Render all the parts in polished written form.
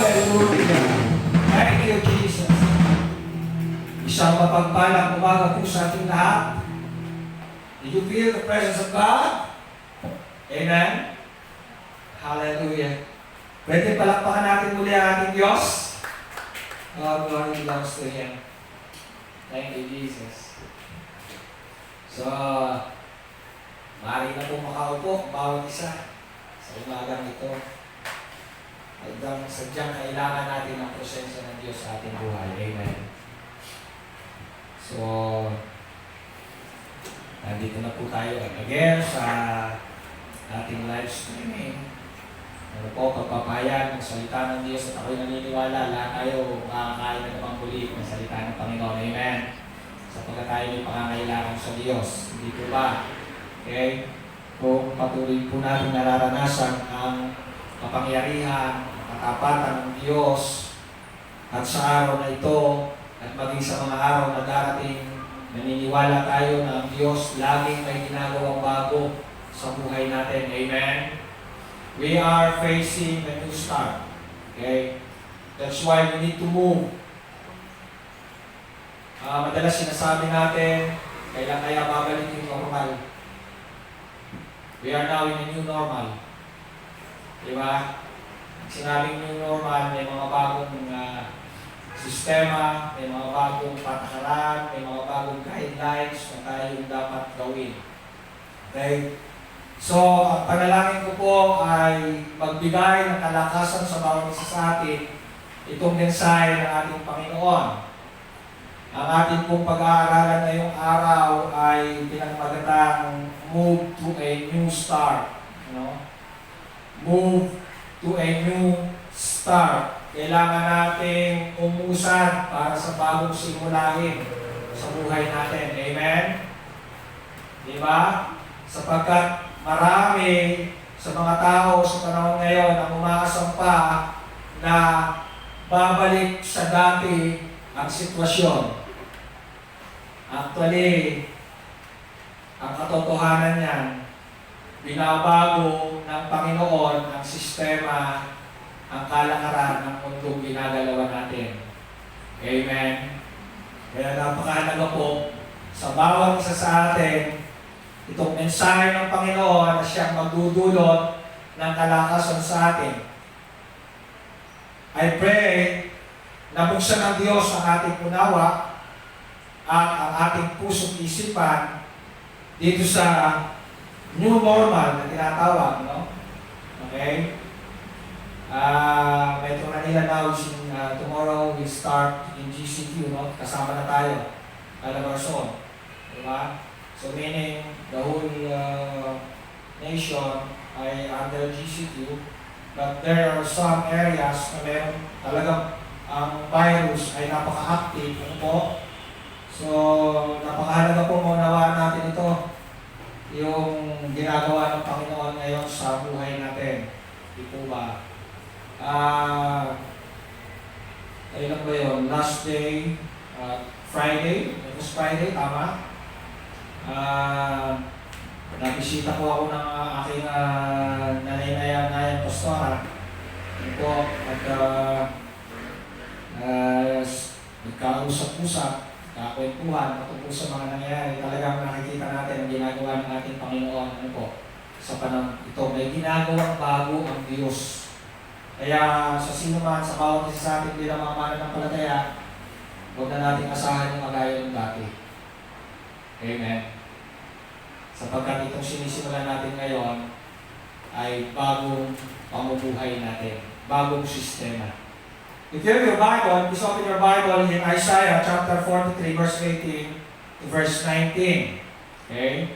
Hallelujah. Thank you, Jesus. Isang mapagpalang umaga po sa ating lahat. Did you feel the presence of God? Amen? Hallelujah. Pwede palakpakan natin muli ang ating Diyos. God, glory belongs to Him. Thank you, Jesus. So, maaari na po makaupo, bawat isa sa umagang ito. Hanggang sadyang kailangan natin ang presensya ng Diyos sa ating buhay. Amen. So, nandito na po tayo again sa ating live streaming. Ano po, pagpapayan ng salita ng Diyos at ako'y naniniwala, lahat tayo makakain na napang muli ng salita ng Panginoon. Amen. Sapagkat tayo may pangangailangan sa Diyos. Hindi po ba? Okay? Kung patuloy po natin nararanasan ang kapangyarihan, katapatan ng Diyos at sa araw na ito at maging sa mga araw na darating, naniniwala tayo na ang Diyos laging may ginagawang bago sa buhay natin. Amen? We are facing a new start. Okay? That's why we need to move. Madalas sinasabi natin, kailan kaya babalik yung normal? We are now in a new normal. Diba? Sinabing new normal, may mga bagong sistema, may mga bagong patakaran, may mga bagong guidelines na tayo dapat gawin. Okay? So, ang panalangin ko po ay magbigay ng kalakasan sa bawat isa sa atin itong mensahe ng ating Panginoon. Ang ating pong pag-aaralan ngayong araw ay pinagmagatang move to a new start. Move to a new start. Kailangan nating umusad para sa bagong simulahin sa buhay natin. Amen? Diba? Sapagkat marami sa mga tao sa panahon ngayon ang umaasang pa na babalik sa dati ang sitwasyon. Actually, ang katotohanan niyan, binabago ng Panginoon ang sistema, ang kalakaran ng mundong ginagalawan natin. Amen? Kaya napakahalaga po sa bawat isa sa atin, itong mensahe ng Panginoon na siyang magdudulot ng kalakasan sa atin. I pray na buksan ng Diyos ang ating unawa at ang ating puso't isipan dito sa new normal na tinatawag, no? Okay? Metro Manila now is tomorrow we start in GCQ, no? Kasama na tayo. Calabarzon. Diba? So meaning the whole nation ay under GCQ, but there are some areas na meron talagang ang virus ay napaka-active. Ano po? So, napakahalaga po maunawaan natin ito, yung ginagawa ng Panginoon ngayon sa buhay natin. Di po ba? Kailan ba yun? Last day, Friday. It was Friday, tama? Nabisita ko ako ng aking nanay-nayan pastora. Yun po, nagkausap-usap, kakwentuhan patungkol sa mga nangyayari. Talagang nakikita natin ang ginagawa ng ating Panginoon. Ano po? Sa panahon ito, may ginagawang bago ang Diyos. Kaya sa sino man, sa bawat isa sa ating bilang mga mananampalataya, huwag na natin asahan yung magaya ng dati. Amen. Sapagkat itong sinisimulan natin ngayon ay bagong pamumuhay natin, bagong sistema. If you have your Bible, please open your Bible in Isaiah chapter 43, verse 18 to verse 19. Okay?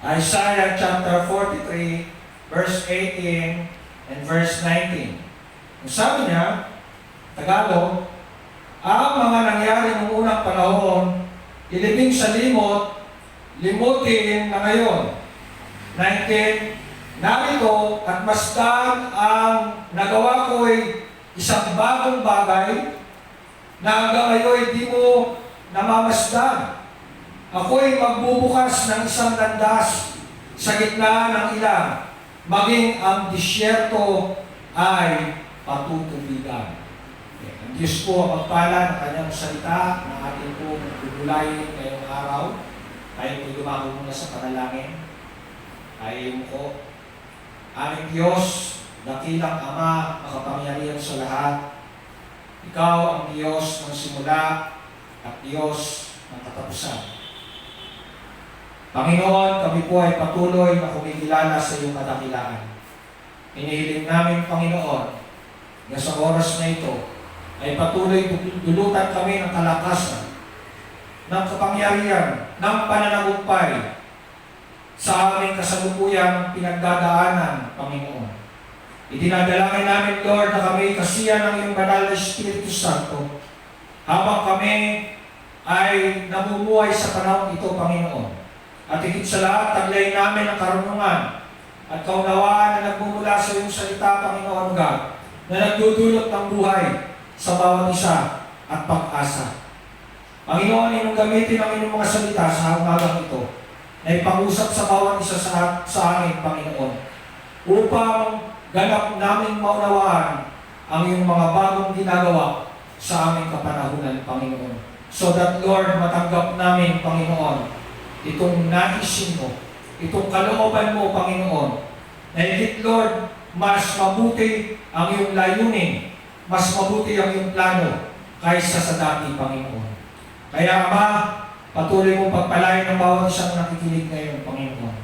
Isaiah chapter 43, verse 18 and verse 19. Ang sabi niya, Tagalog, ang mga nangyari noong unang panahon, ilibing sa limot, limutin na ngayon. 19, narito at masdan ang nagawa ko'y isang bagong bagay na hanggang ngayon di mo namamasdan. Ako'y magbubukas ng isang landas sa gitna ng ilang, maging ang disyerto ay patutubigan. Okay. Ang Diyos po ang magpala ng kanyang salita na ating pong gugulayin ngayong araw. Tayo po dumako muna sa panalangin. Ayaw ko. Aming Diyos, dakilang Ama, makapangyarihan sa lahat. Ikaw ang Diyos ng simula at Diyos ng katapusan. Panginoon, kami po ay patuloy na kumikilala sa iyong kadakilaan. Inihiling namin, Panginoon, na sa oras na ito ay patuloy dulutan kami ng kalakasan, ng kapangyarihan, ng pananagumpay sa aming kasalukuyang pinagdadaanan, Panginoon. Idinadalangin namin, Lord, na kami kasiyan ng iyong banal na Espiritu Santo habang kami ay namumuhay sa panahon ito, Panginoon. At higit sa lahat, taglayin namin ang karunungan at kaunawaan na nagmumula sa iyong salita, Panginoon God, na nagdudulot ng buhay sa bawat isa at pag-asa. Panginoon, inyong gamitin ang inyong mga salita sa umagang ito na ipangusap sa bawat isa sa amin, Panginoon, upang ganap naming maunawaan ang iyong mga bagong ginagawa sa aming kapanahunan, Panginoon. So that, Lord, matanggap namin, Panginoon, itong naisin mo, itong kalooban mo, Panginoon, na higit, Lord, mas mabuti ang iyong layunin, mas mabuti ang iyong plano kaysa sa dati, Panginoon. Kaya, Ama, patuloy mong pagpalain ng bawat isang nakikinig ngayon, Panginoon.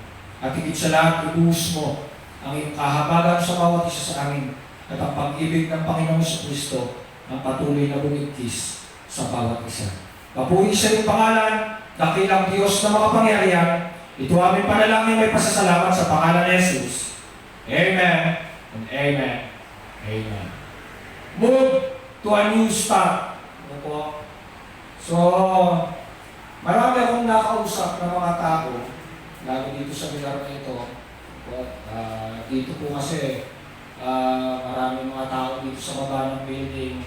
At higit sa lahat, ibuhos mo ang iyong kahabagan sa bawat isa sa amin at ang pag-ibig ng Panginoon sa Kristo ang patuloy na bumigkis sa bawat isa. Papuri sa iyong pangalan, dakilang Diyos na makapangyarihan. Ito aming panalangin may pasasalamat sa pangalan ni Jesus. Amen and amen. Amen. Move to a new start. Ano po? So, marami akong nakausap ng mga tao, lalo dito sa lugar na ito. Dito po kasi, marami mga tao dito sa baba ng building.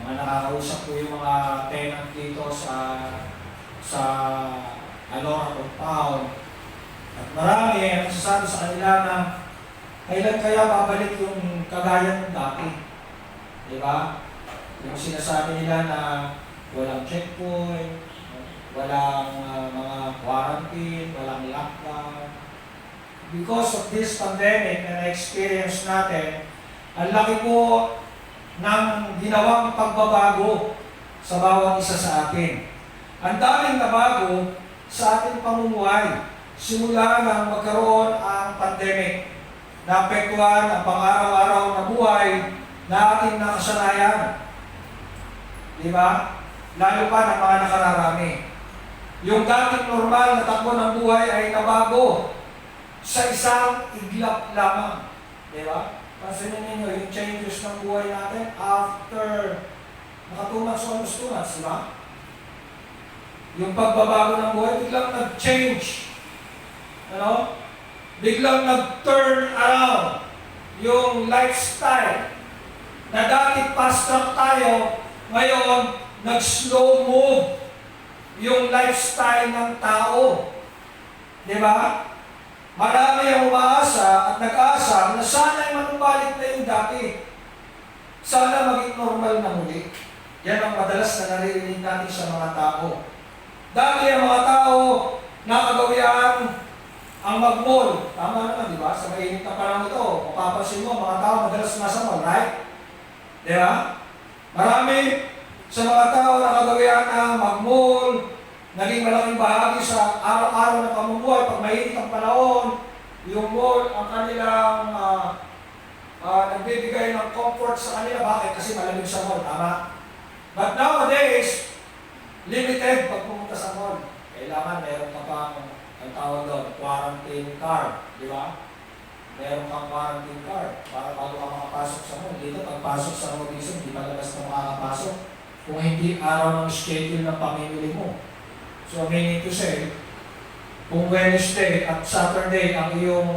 Mga nakakausap ko yung mga tenant dito sa Alora Compound. At marami ang nasasabi sa kanila na kailan kaya babalik yung kagaya ng dati. Di ba? Yung sinasabi nila na walang checkpoint, walang mga quarantine, walang lockdown. Because of this pandemic na na-experience natin, ang laki po ng ginawang pagbabago sa bawat isa sa atin. Ang daming nabago sa ating pamumuhay. Simula nang magkaroon ang pandemic, naapektuhan ang pang-araw-araw na buhay na ating nakasanayan. Di ba? Lalo pa ng mga nakararami. Yung dating normal na takbo ng buhay ay nabago sa isang iglap lamang. Di ba? Pansinin ninyo yung changes ng buhay natin after naka 2 months, almost 2 months, di ba? Yung pagbabago ng buhay, biglang nag-change. Ano? Biglang nag-turn around yung lifestyle na dati fast track tayo, ngayon nag-slow move yung lifestyle ng tao. Di ba? Marami ang umaasa at nag-aasa na sana ay manumbalik na yung dati. Sana maging normal na muli. Yan ang madalas na naririnig natin sa mga tao. Dati ang mga tao nakagawian ang mag-mall. Tama naman, di ba? Sa mainit na panahon ito, mapapansin mo, mga tao madalas nasa mall, right? Di ba? Marami sa mga tao nakagawian ang mag-mall, naging malaking bahagi sa araw-araw na pamumuhay. Pag mainit ang panahon, yung mall ang kanilang nagbibigay ng comfort sa kanila. Bakit? Kasi malamig sa mall, tama? But nowadays, limited pag pumunta sa mall. Kailangan meron ka pang ang tawag doon, quarantine card, di ba? Meron kang quarantine card para bago ka makapasok sa mall. Dito, pagpasok sa Robinson, hindi palabas na makakapasok kung hindi araw ng schedule ng pamimili mo. So, meaning to say, kung Wednesday at Saturday ang iyong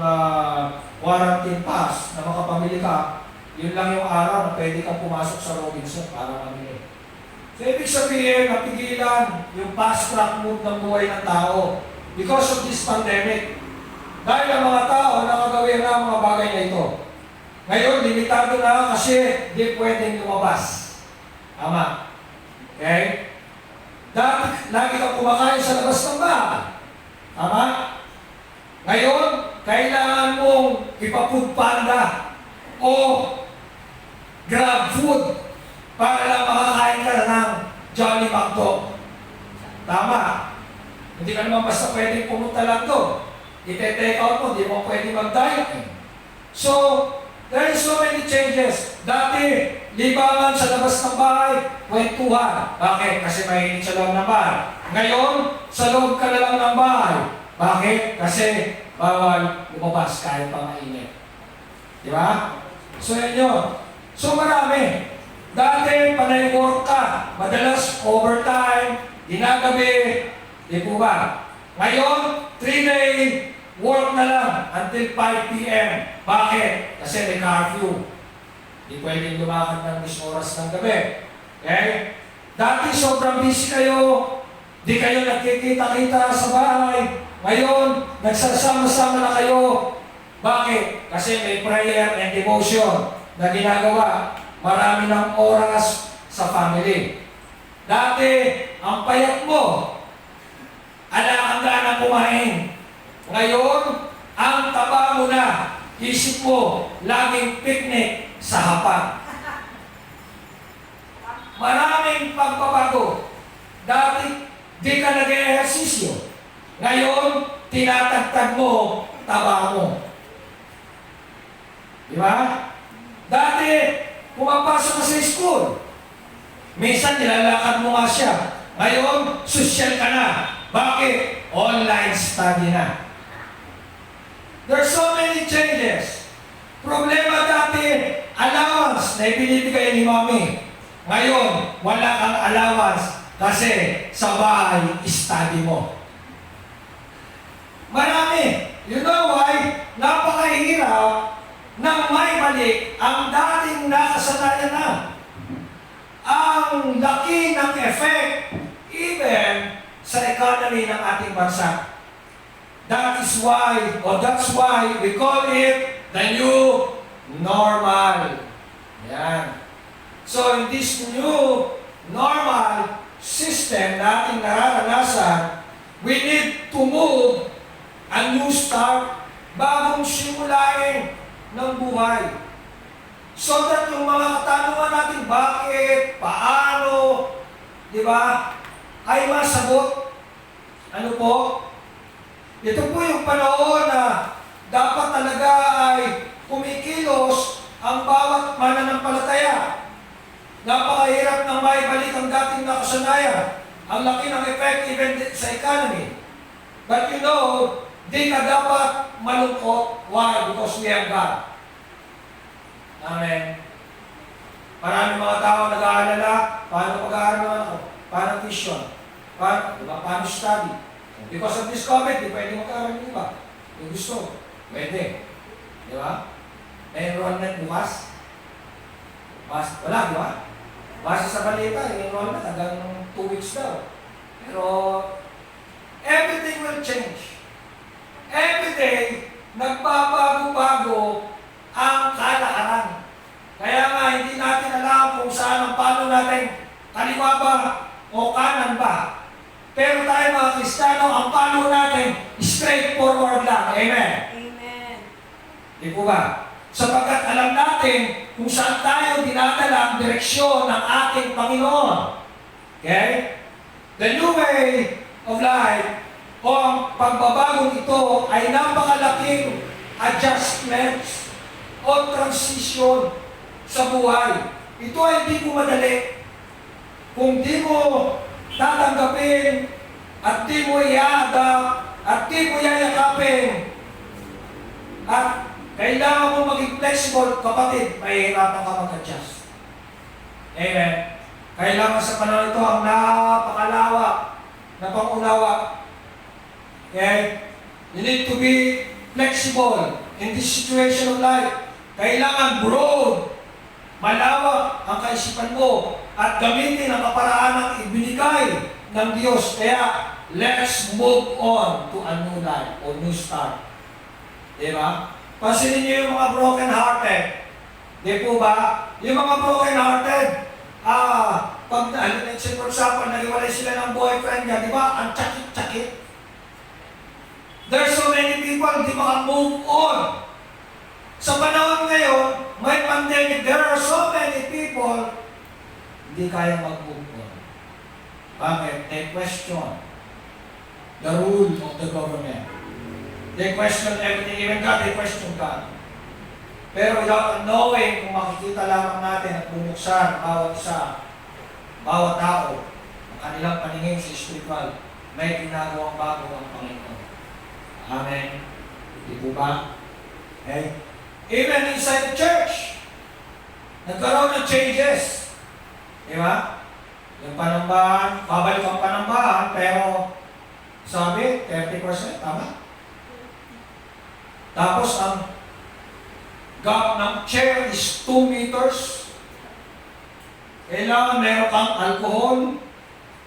quarantine pass na makapamili ka, yun lang yung araw na pwede kang pumasok sa Robinson para mamili. So, ibig sabihin, napigilan yung fast-track move ng buhay ng tao because of this pandemic. Dahil ang mga tao nakagawin na ang mga bagay na ito. Ngayon, limitado na kasi di pwedeng lumabas. Tama. Okay? Dati, lagi kang kumakain sa labas ng bahay. Tama? Ngayon, kailangan mong ipa-food panda o grab food para lang makakain ka ng Johnny McDo. Tama. Hindi ka naman basta pwedeng pumunta lang doon. I-take out mo, di mo pwedeng mag-diet. So, there is so many changes. Dati, libangan sa labas ng bahay, kwentuhan. Bakit? Kasi mainit sa loob ng bahay. Ngayon, sa loob ka na lang ng bahay. Bakit? Kasi bawal lumabas kahit pa mainit. Di ba? So, yan yun. So, marami. Dati, panay work ka. Madalas, overtime, ginagabi. Di po ba? Ngayon, 3-day work na lang until 5 p.m. Bakit? Kasi may curfew. Di pwedeng lumakad ng oras ng gabi. Okay? Dati sobrang busy kayo. Di kayo nagkikita-kita sa bahay. Ngayon, nagsasama-sama na kayo. Bakit? Kasi may prayer and devotion na ginagawa. Marami ng oras sa family. Dati, ang payat mo, anak-anak kumain. Ngayon, ang taba mo na, isip mo, laging picnic sa hapag. Maraming pagbabago. Dati, di ka nag-ehersisyo. Ngayon, tinatagtag mo, taba mo. Di ba? Dati, pumapasok ka sa school. Minsan, nilalakad mo nga siya. Ngayon, social ka na. Bakit? Online study na. There's so many changes. Problema dati, allowance na ibinibigay ni Mami. Ngayon, wala kang allowance kasi sa bahay, study mo. Marami. You know why? Napakahirap nang may balik ang dating nakasanayan na. Ang laki ng effect, even sa economy ng ating bansa. That's why we call it the new normal. Yan. So in this new normal system na ating nararanasan, we need to move a new start, bagong simulain ng buhay. So that yung mga katanungan natin, bakit, paano, di ba, ay masagot. Ano po? Ito po yung panahon na dapat talaga ay kumikilos ang bawat mananampalataya. Napakahirap nang maibalik ang dating nakasanayan. Ang laki ng effect even sa economy. But you know, di ka dapat malungkot. Why? Because we have God. Amen. Maraming mga tao nag-aalala, paano pag-aaral naman ako? Paano tuition? Paano study? Because of this COVID, di pwede mag-aaral ng iba. Yung gusto, pwede. Di ba? May enrollment bukas. Wala, di ba? Base sa balita, yung enrollment hanggang 2 weeks daw. Pero, everything will change. Every day, nagbabago-bago ang kalakaran. Kaya nga, hindi natin alam kung saan ang paano natin kaliwa ba o kanan ba. Pero tayo mga Kristiyano, ang paano natin, straightforward lang. Amen? Amen. Di po ba? Sapagkat alam natin kung saan tayo dinadala ang direksyon ng ating Panginoon. Okay? The new way of life o ang pagbabagong ito ay napakalaking adjustments o transition sa buhay. Ito ay hindi po madali. Kung di mo tatanggapin at di mo i-adapt at di mo yayakapin at kailangan mo maging flexible, kapatid, mahihirapan ka mag-adjust. Amen. Kailangan sa panahon ito ang napakalawak na pangunawa. Okay? You need to be flexible in this situation of life. Kailangan broad, malawak ang kaisipan mo at gamitin ang kaparaanang ibinigay ng Diyos. Kaya, let's move on to a new life o new start. Diba? Pansinin niyo yung mga broken hearted. Di po ba? Yung mga broken hearted, pag for example, naliwalay sila ng boyfriend niya, di ba? Ang tsakit-tsakit. There's so many people, di maka-move on. Sa panahon ngayon, may pandemic, there are so many people, hindi kaya mag-move on. Bakit? They question the rule of the government. They question everything, even God, they question God. Pero without knowing, kung makikita lamang natin at bumuksan bawat isa, bawat tao, ang kanilang paningin sa spiritual, may ginagawang bago ang Panginoon. Amen. Di po ba? Okay? Even inside the church, nagkaroon ng changes. Di ba? Yung panambahan, babalik ang panambahan, pero sabi, 30%, tama? Tapos ang gap ng chair is 2 meters. Kailangan meron kang alcohol,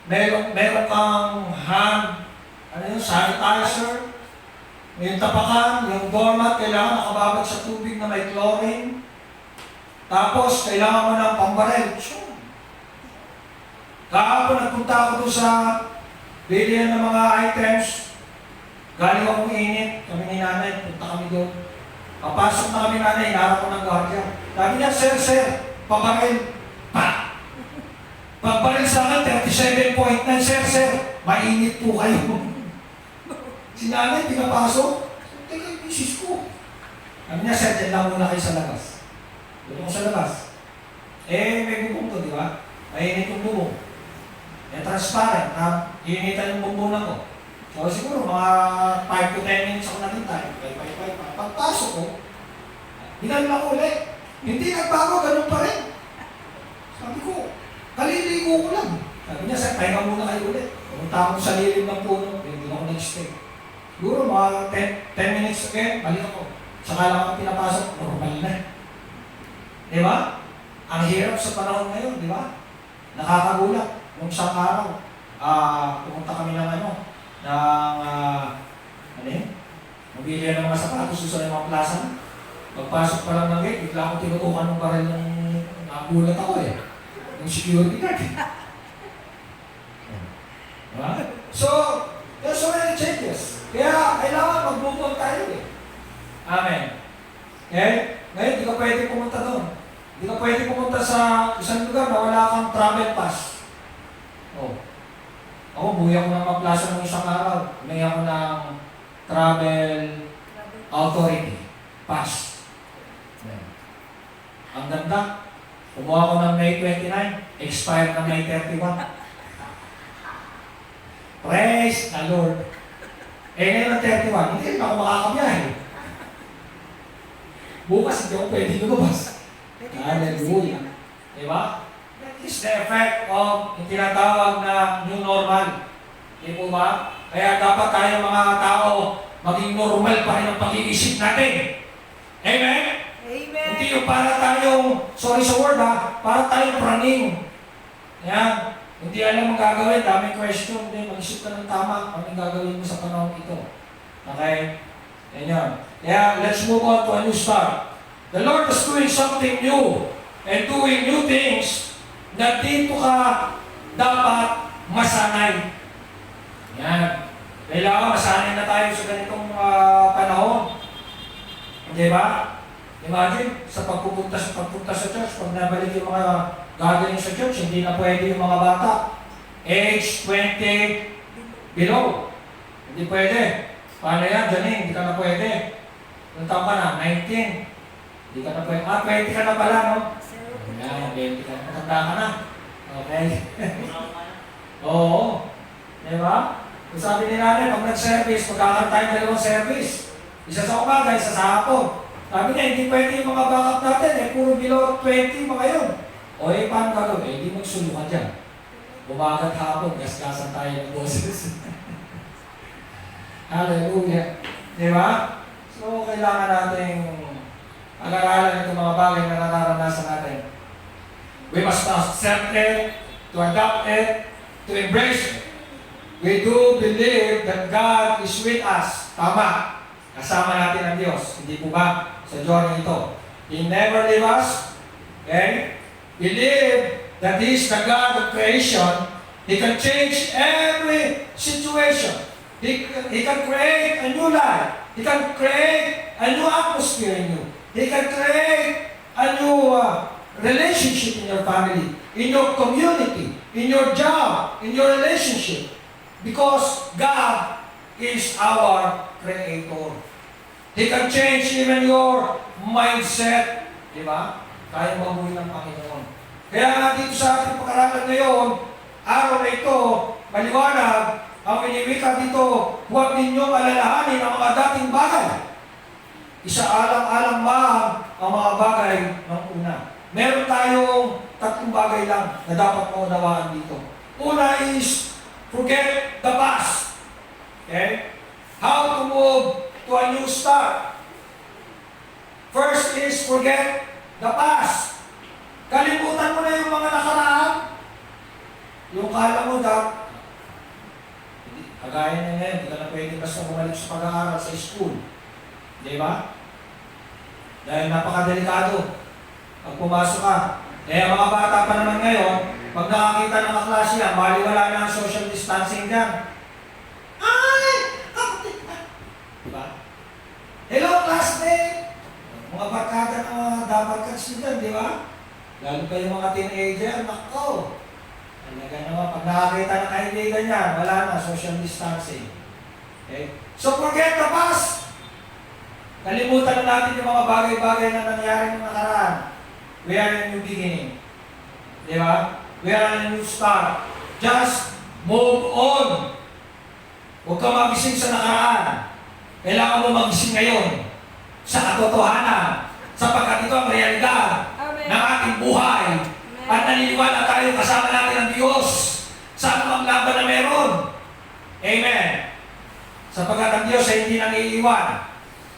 meron kang hand, sanitizer, yung tapakan, yung doormat, kailangan nakababad sa tubig na may chlorine. Tapos, kailangan mo ng pambarel. Kahapon, nagpunta ako doon sa bilihan ng mga items. Galing akong init, kami ni nanay, punta kami doon. Papasok na kami nanay, hinarap ko ng guardia. Sabi niya, sir, pabaril. Pa! Pagbaril sa akin, 37.9, sir, mainit po kayo. Si nanay, pinapasok. Teka, yung misis ko. Sabi niya, sir, dyan lang muna kayo sa labas. Doon ako sa labas. May bubong to, di ba? Mainit yung bubong. Transparent, iinitan yung bubong ko. So siguro mga 5 to 10 minutes ako naghintay. Pagpasok ko, hinalin ako ulit. Hindi nagbago, ganun pa rin. Sabi ko, kaliligo ko lang. Sabi niya, sir, pahinga muna kayo ulit. Pumunta ako sa lilim ng puno, hindi ako nag-stay. Siguro mga 10 minutes again, balik ako. Saka lang ako pinapasok, normal na. Di ba? Ang hirap sa panahon ngayon, di ba? Nakakagulat. Nung isang araw, pumunta kami ng mabili ng mga sapatos sa mga plaza. Pagpasok pa lang ng gate, bigla akong tinutukan ng baril ng nagulat ako yung security guard. Diba? So, there's so many changes. Kaya, kailangan mag-move on tayo Amen. Okay? Ngayon, di ka pwede pumunta doon. Di ka pwede pumunta sa isang lugar na wala kang travel pass. Ako, buhay ako ng maplasa ng isang araw. May ako ng travel authority pass. Ang ganda. Kumuha ako ng May 29, expired na May 31. Praise the Lord. Ngayon ang 31, hindi rin ako makakabiyahe. Bukas hindi ako pwede lumabas. Hallelujah. Diba? That is the effect of yung tinatawag na new normal. Di po ba? Kaya dapat tayo mga tao maging normal pa rin ang pag-iisip natin. Amen? Amen. Hindi yung para tayong, sorry sa word para tayong praning. Yan. Hindi alam ang gagawin, daming question. Hindi, mag-isip ka ng tama anong gagawin mo sa panahon ito. Okay? Yan. Kaya let's move on to a new start. The Lord is doing something new and doing new things na dito ka dapat masanay. Yan. Kailangan masanay na tayo sa ganitong panahon. Di ba? Imagine, sa pagpunta sa church, pag nabalik yung mga gagaling sa church, hindi na pwede yung mga bata. Age 20 below. Hindi pwede. Paano yan, Janine? Hindi ka na pwede. Ilang taon ka na? 19. Hindi ka na pwede. 20 ka na pala, no? Yan, 20 ka na. Matanda ka na. Okay? Oo. Diba? Kung sabi ni nanay, pag nag-service, magkakaroon tayo dalawang service. Isa sa umaga, isa sa hapon. Sabi niya, hindi pwede yung mga backup natin, puro below 20 mga yun. O paano gagawin? Hindi magsulukan dyan. Umagat hapon, gasgasan tayo ng boses. Hallelujah. Diba? So, kailangan natin pag-aralan itong mga bagay na nararanasan natin. We must accept it, to adopt it, to embrace it. We do believe that God is with us. Tama. Kasama natin ang Diyos. Hindi po ba? Sa journey ito. He never leave us Okay? Believe that He is the God of creation. He can change every situation. He can create a new life. He can create a new atmosphere in you. He can create a new relationship in your family, in your community, in your job, in your relationship. Because God is our Creator. He can change even your mindset. Di ba? Kaya mabuhay ng Panginoon. Kaya nga dito sa ating pag-aralan ngayon, araw na ito, maliwanag, ang iniwika dito, huwag ninyong alalahanin ang mga dating bagay. Isaalang-alang ang mga bagay ng una. Meron tayong tatlong bagay lang na dapat maunawaan dito. Una is, forget the past. Okay? How to move to a new start. First is, forget the past. Kalimutan mo na yung mga nakaraan. Yung kala mo kagaya na ngayon, hindi ka na pwede basta bumalik sa pag-aaral sa school. Di ba? Dahil napakadelikado. Pag pumasok ka, ang mga bata pa naman ngayon, pag nakakita ng kaklase yan, baliwala na ang social distancing dyan. Ay! Diba? Hello, classmate! Mga barkada ng mga dapat kasi dyan, di ba? Lalo pa yung mga teenager, nako! Talaga naman, pag nakakita ng kaibigan yan, wala na, social distancing. Okay? So forget the past! Kalimutan na natin yung mga bagay-bagay na nangyari ng nakaraan. We are in a new beginning. Di ba? We are in a new start. Just move on. Huwag ka magising sa nakaraan. Kailangan mo magising ngayon sa katotohanan. Sapagkat ito ang realidad ng ating buhay. At naniniwala tayo kasama natin ang Diyos sa anumang laban na meron. Amen. Sapagkat ang Diyos ay hindi nang iiwan.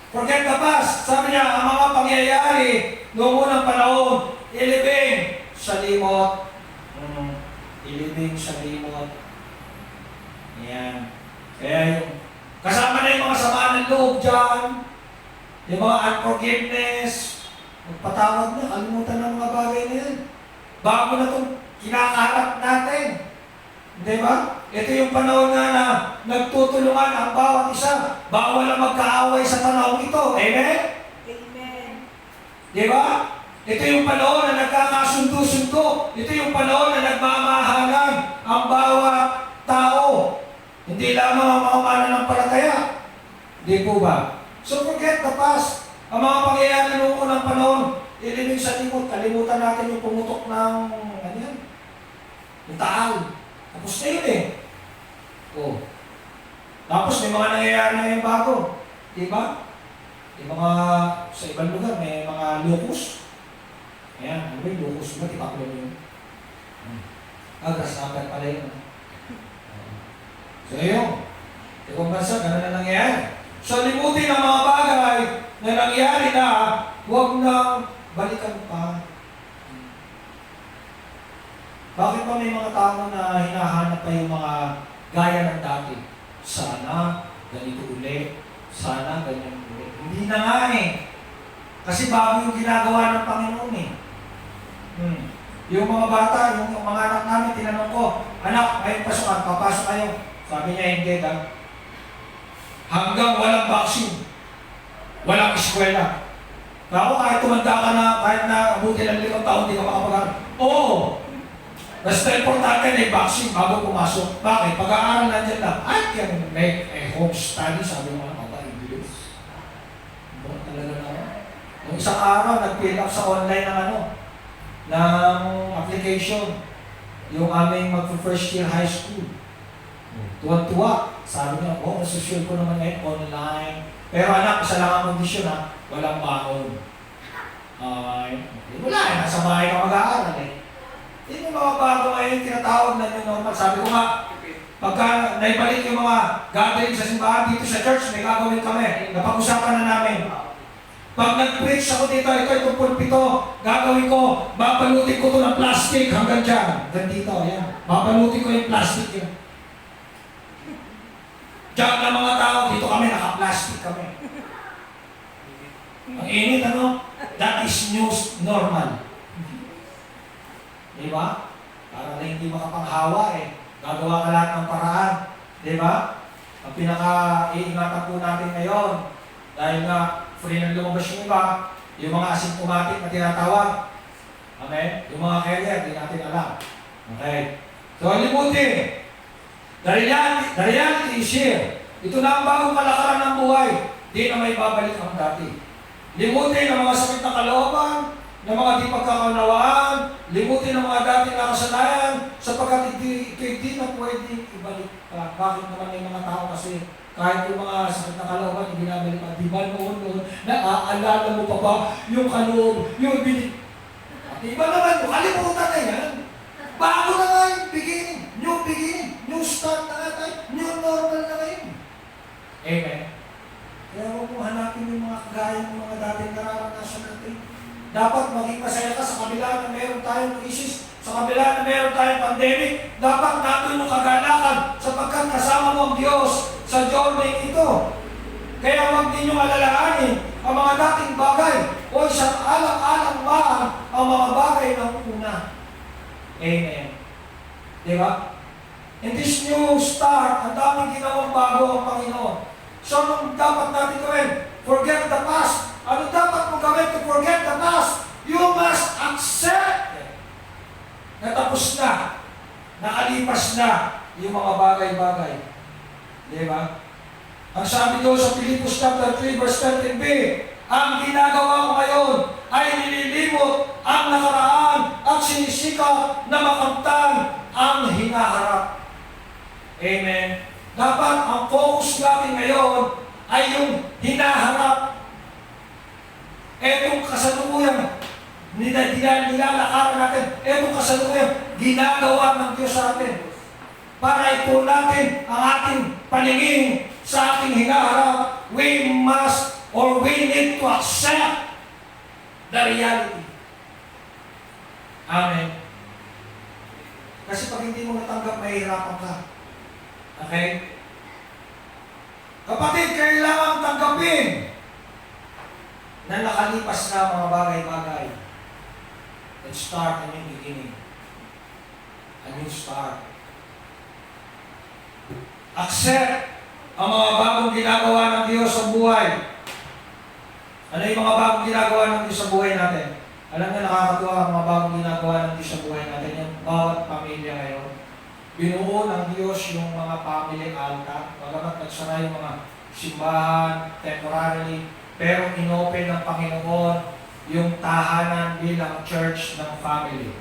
Forget the past. Sabi niya, ang mga pangyayari noong unang panahon, ilibing sa limot. Ilibing sa limot. Yan. Kaya yung, kasama na yung mga samaan ng loob dyan, yung mga unforgiveness, magpatawad na, kalimutan ng mga bagay na yan. Bago na itong kinakaharap natin. Di ba? Ito yung panahon nga na nagtutulungan ang bawat isa. Bawal ang magkaaway sa panahon ito. Amen? Amen. Di ba? Ito yung panahon na nagkakasundo-sundo. Ito yung panahon na nagmamahalan ang bawat tao. Hindi lamang ang mga mananampalataya. Di po ba? So forget the past. Ang mga pangyayari noong unang panahon, ilibing sa limot. Kalimutan natin yung pumutok ng, ano yan? Yung taal. Tapos na yun eh. Oh. Tapos may mga nangyayari na yung bago. Diba? Yung mga, sa ibang lugar, may mga locus. Ayan, ano ba yung locus? Diba? Tipaklo yun. Grasshopper pala yun. So yun. Ibang bansa, gano'n na nangyayari. So limutin ang mga bagay na nangyari na, huwag nang balikan pa. Bakit pa may mga tao na hinahanap pa yung mga gaya ng dati? Sana, ganito ulit. Sana, ganyan ulit. Hindi na nga eh. Kasi bago yung ginagawa ng Panginoon eh. Yung mga bata, yung mga anak namin, tinanong ko, anak, ngayon pasukan, papasok kayo. Sabi niya, hindi daw. Hanggang walang vaccine, walang eskwela. Ako kahit tumanda ka na, kahit na abuti ng 5 taon, hindi ka makapag-aral. Oo! Basta importante na yung vaccine bago pumasok. Bakit? Pag-aaral na dyan lang, I can make a home study, sabi ng mga English. Buwan talaga naman. Nung isang araw, nag-fill up sa online ng ng application. Yung aming mag-first year high school. Tuwa-tuwa. Sabi niya, nasusunod ko naman ngayon online. Pero anak, isa lang ang kondisyon ha, walang baon. Wala eh, nasa bahay ka mag-aaral eh. Yung mga bago ngayon, tinatawag na yung normal. Sabi ko nga, pagka naibalik yung mga gathering sa simbahan dito sa church, may gagawin kami. Napag-usapan na namin. Pag nag-preach ako dito, ito itong pulpito, gagawin ko, babalutin ko ito ng plastic hanggang dyan. Hanggang dito, yan. Babalutin ko yung plastic yun. Diyan na mga tao, dito kami, naka-plastic kami. Ang init, ano? That is new normal. di ba? Para na hindi makapanghawa eh. Gagawa ka lahat ng paraan, di ba? Ang pinaka-iingatan po natin ngayon, dahil nga free ng lumabas yung iba, yung mga asymptomatic na tinatawag. Amen? Yung mga carrier, di natin alam. Okay? So, limutin. The reality is here. Ito na ang bagong kalakaran ng buhay. Di na may babalik ang dati. Limutin ang mga sakit na kalooban, ng mga di pagkakaunawaan, limutin ang mga dating nakasanayan, sapagkat hindi na pwede ibalik pa. Bakit naman yung mga tao kasi kahit yung mga sakit na kalooban, hindi nabalik pa. Di ba noon, naaalala mo pa ba yung kaloob, yung binig? At iba naman, kalimutan na yan. Bago na nga yung beginning, new start na nga tayo, new normal na ngayon. Amen. Kaya huwag mo hanapin yung mga kagaya ng mga dating nararanasan natin. Dapat maging masaya ka sa kabila na meron tayong crisis, sa kabila na meron tayong pandemic, dapat natin yung kagalakan sapagkat kasama mo ang Diyos sa journey ito. Kaya huwag din yung alalahanin ang mga dating bagay o isang alang-alang mahal ang mga bagay ng una. Amen. Di ba? In this new start, ang daming ginawang bago ang Panginoon. So, anong dapat natin gawin? Forget the past. Ano dapat mong gawin to forget the past? You must accept na tapos na, nakalipas na yung mga bagay-bagay. Di ba? Ang sabi doon sa Philippians chapter 3 verse 13b, ang ginagawa ko ngayon ay nililimot ang nakaraan at sinisikap na makamtan ang hinaharap. Amen. Dapat ang focus natin ngayon ay yung hinaharap. Etong kasalukuyang nilalakaran natin, etong kasalukuyang ginagawa ng Diyos sa atin. Para ito natin ang ating paningin sa ating hinaharap, we must or we need to accept the reality. Amen. Kasi pag hindi mo natanggap, mahihirapan ka. Okay? Kapatid, kailangan tanggapin na nakalipas na mga bagay-bagay. Let's start a new beginning. A new start. Accept ang mga bagong ginagawa ng Diyos sa buhay. Ano yung mga bagong ginagawa ng Diyos sa buhay natin? Alam niyo, nakakatuwa ang mga bagong ginagawa ng Diyos sa buhay natin. Yung bawat pamilya ngayon. Binuo ng Diyos yung mga family altar. Bagamat nagsara yung mga simbahan temporarily, pero inopen ng Panginoon yung tahanan bilang church ng family.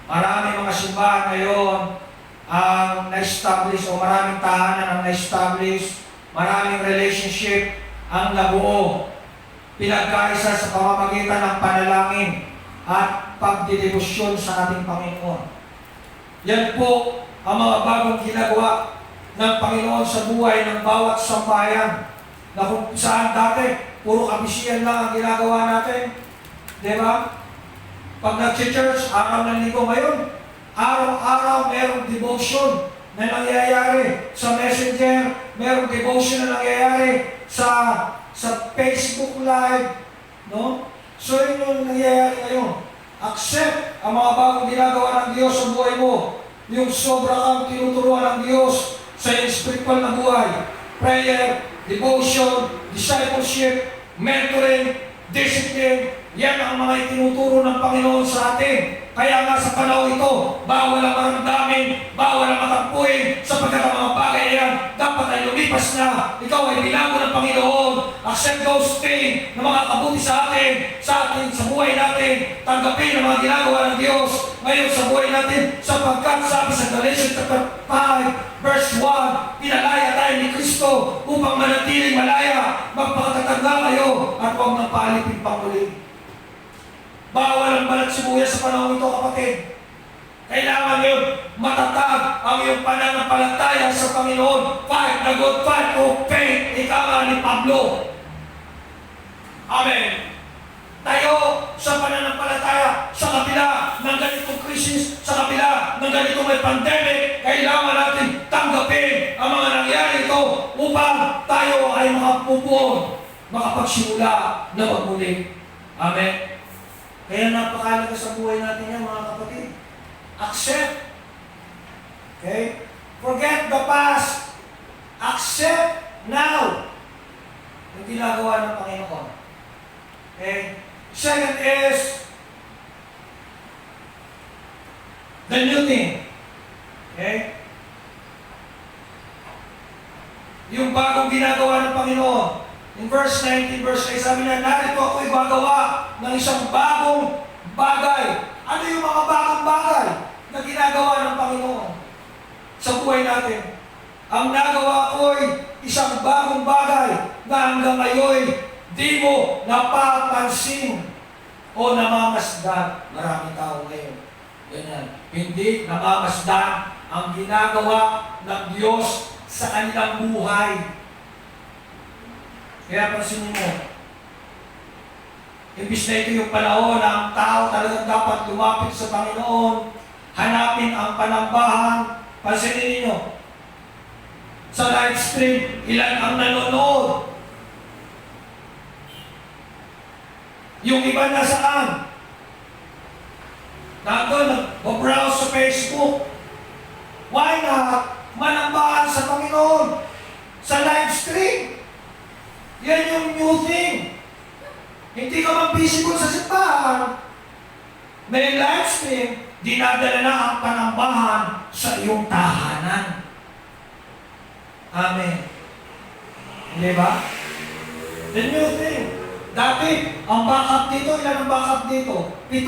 Marami mga simbahan ngayon ang na-establish o maraming tahanan ang na-establish, maraming relationship ang nabuo, pinagkaisa sa pamamagitan ng panalangin at pagdidebosyon sa ating Panginoon. Yan po ang mga bagong ginagawa ng Panginoon sa buhay ng bawat sambahayan na kung saan dati, puro kabisiyan lang ang ginagawa natin. Di ba? Pag nag-church, araw ng linggo ngayon, araw-araw merong devotion na nangyayari sa Messenger, merong devotion na nangyayari sa Facebook Live, no? So yun yung nangyayari ngayon. Accept ang mga bagong ginagawa ng Diyos sa buhay mo. Yung sobra kang tinuturuan ng Diyos sa iyong spiritual na buhay. Prayer, devotion, discipleship, mentoring, discipline, yan ang mga itinuturo ng Panginoon sa atin. Kaya nga sa panahon ito, bawal ang maramdamin, bawal ang matampuin, sapagkat ang mga bagay na yan, dapat ay lumipas na. Ikaw ay binago ng Panginoon. Accept those things na mga kabuti sa atin, sa buhay natin. Tanggapin ang mga ginagawa ng Diyos ngayon sa buhay natin, sapagkat sabi sa Galatians chapter 5, verse 1, pinalaya tayo ni Kristo upang manatiling malaya, magpakatatanda kayo at huwag nang paalipin panguling. Bawal ang balat sibuyas sa panahon ito, kapatid. Kailangan yun matatag ang iyong pananampalataya sa Panginoon. Fight the good fight of faith, ika nga ni Pablo. Amen. Tayo sa pananampalataya, sa kabila ng ganitong krisis, sa kabila ng ganitong may pandemic, kailangan natin tanggapin ang mga nangyari ito upang tayo ay makapupuon, makapagsimula na magmuli. Amen. Kaya napakalaga sa buhay natin yan, mga kapatid. Accept. Okay? Forget the past. Accept now yung ginagawa ng Panginoon. Okay? Second is the new thing. Okay? Yung bagong ginagawa ng Panginoon. In verse 19, verse 8, sabi na, narito ako'y gagawa ng isang bagong bagay. Ano yung mga bagong bagay na ginagawa ng Panginoon sa buhay natin? Ang nagawa ko'y isang bagong bagay na hanggang ngayon di mo napapansin o namamasdan. Maraming tao ngayon. Ganyan. Hindi namamasdan ang ginagawa ng Diyos sa kanilang buhay. Kaya pansinin mo, imbis na ito yung panahon na ang tao talagang dapat lumapit sa Panginoon, hanapin ang panambahan. Pansinin ninyo, sa live stream, ilan ang nanonood? Yung iba na saan? Nandun, mag-browse sa Facebook. Why not? Manambahan sa Panginoon. Sa live stream. Yan yung new thing. Hindi ka mag-visible sa simbahan. May live stream, dinadala na ang panambahan sa iyong tahanan. Amen. Hindi ba? The new thing. Dati, ang backup dito, ilan ang backup dito? 7.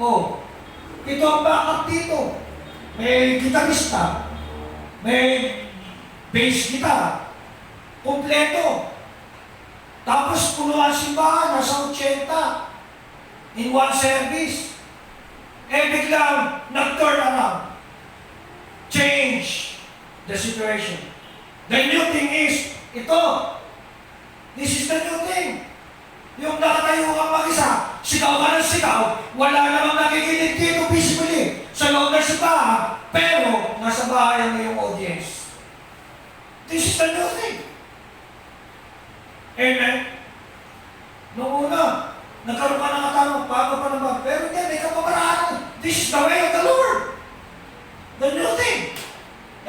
Oh, 7 ang backup dito. May gitarista, may bass guitar, kompleto. Tapos puno ang simbahan, nasa 80 in one service. Biglang nag-turn around. Change the situation. The new thing is, ito. This is the new thing. Yung nakatayo kang mag-isa, sigaw ka ng sigaw, wala namang nakikinig dito visibly sa loob ng simbahan, pero nasa bahay ang iyong audience. This is the new thing. Amen? Noong una, nagkaroon ka ng katanong, bago pa naman, pero hindi, may kapamaraan. This is the way of the Lord. The new thing.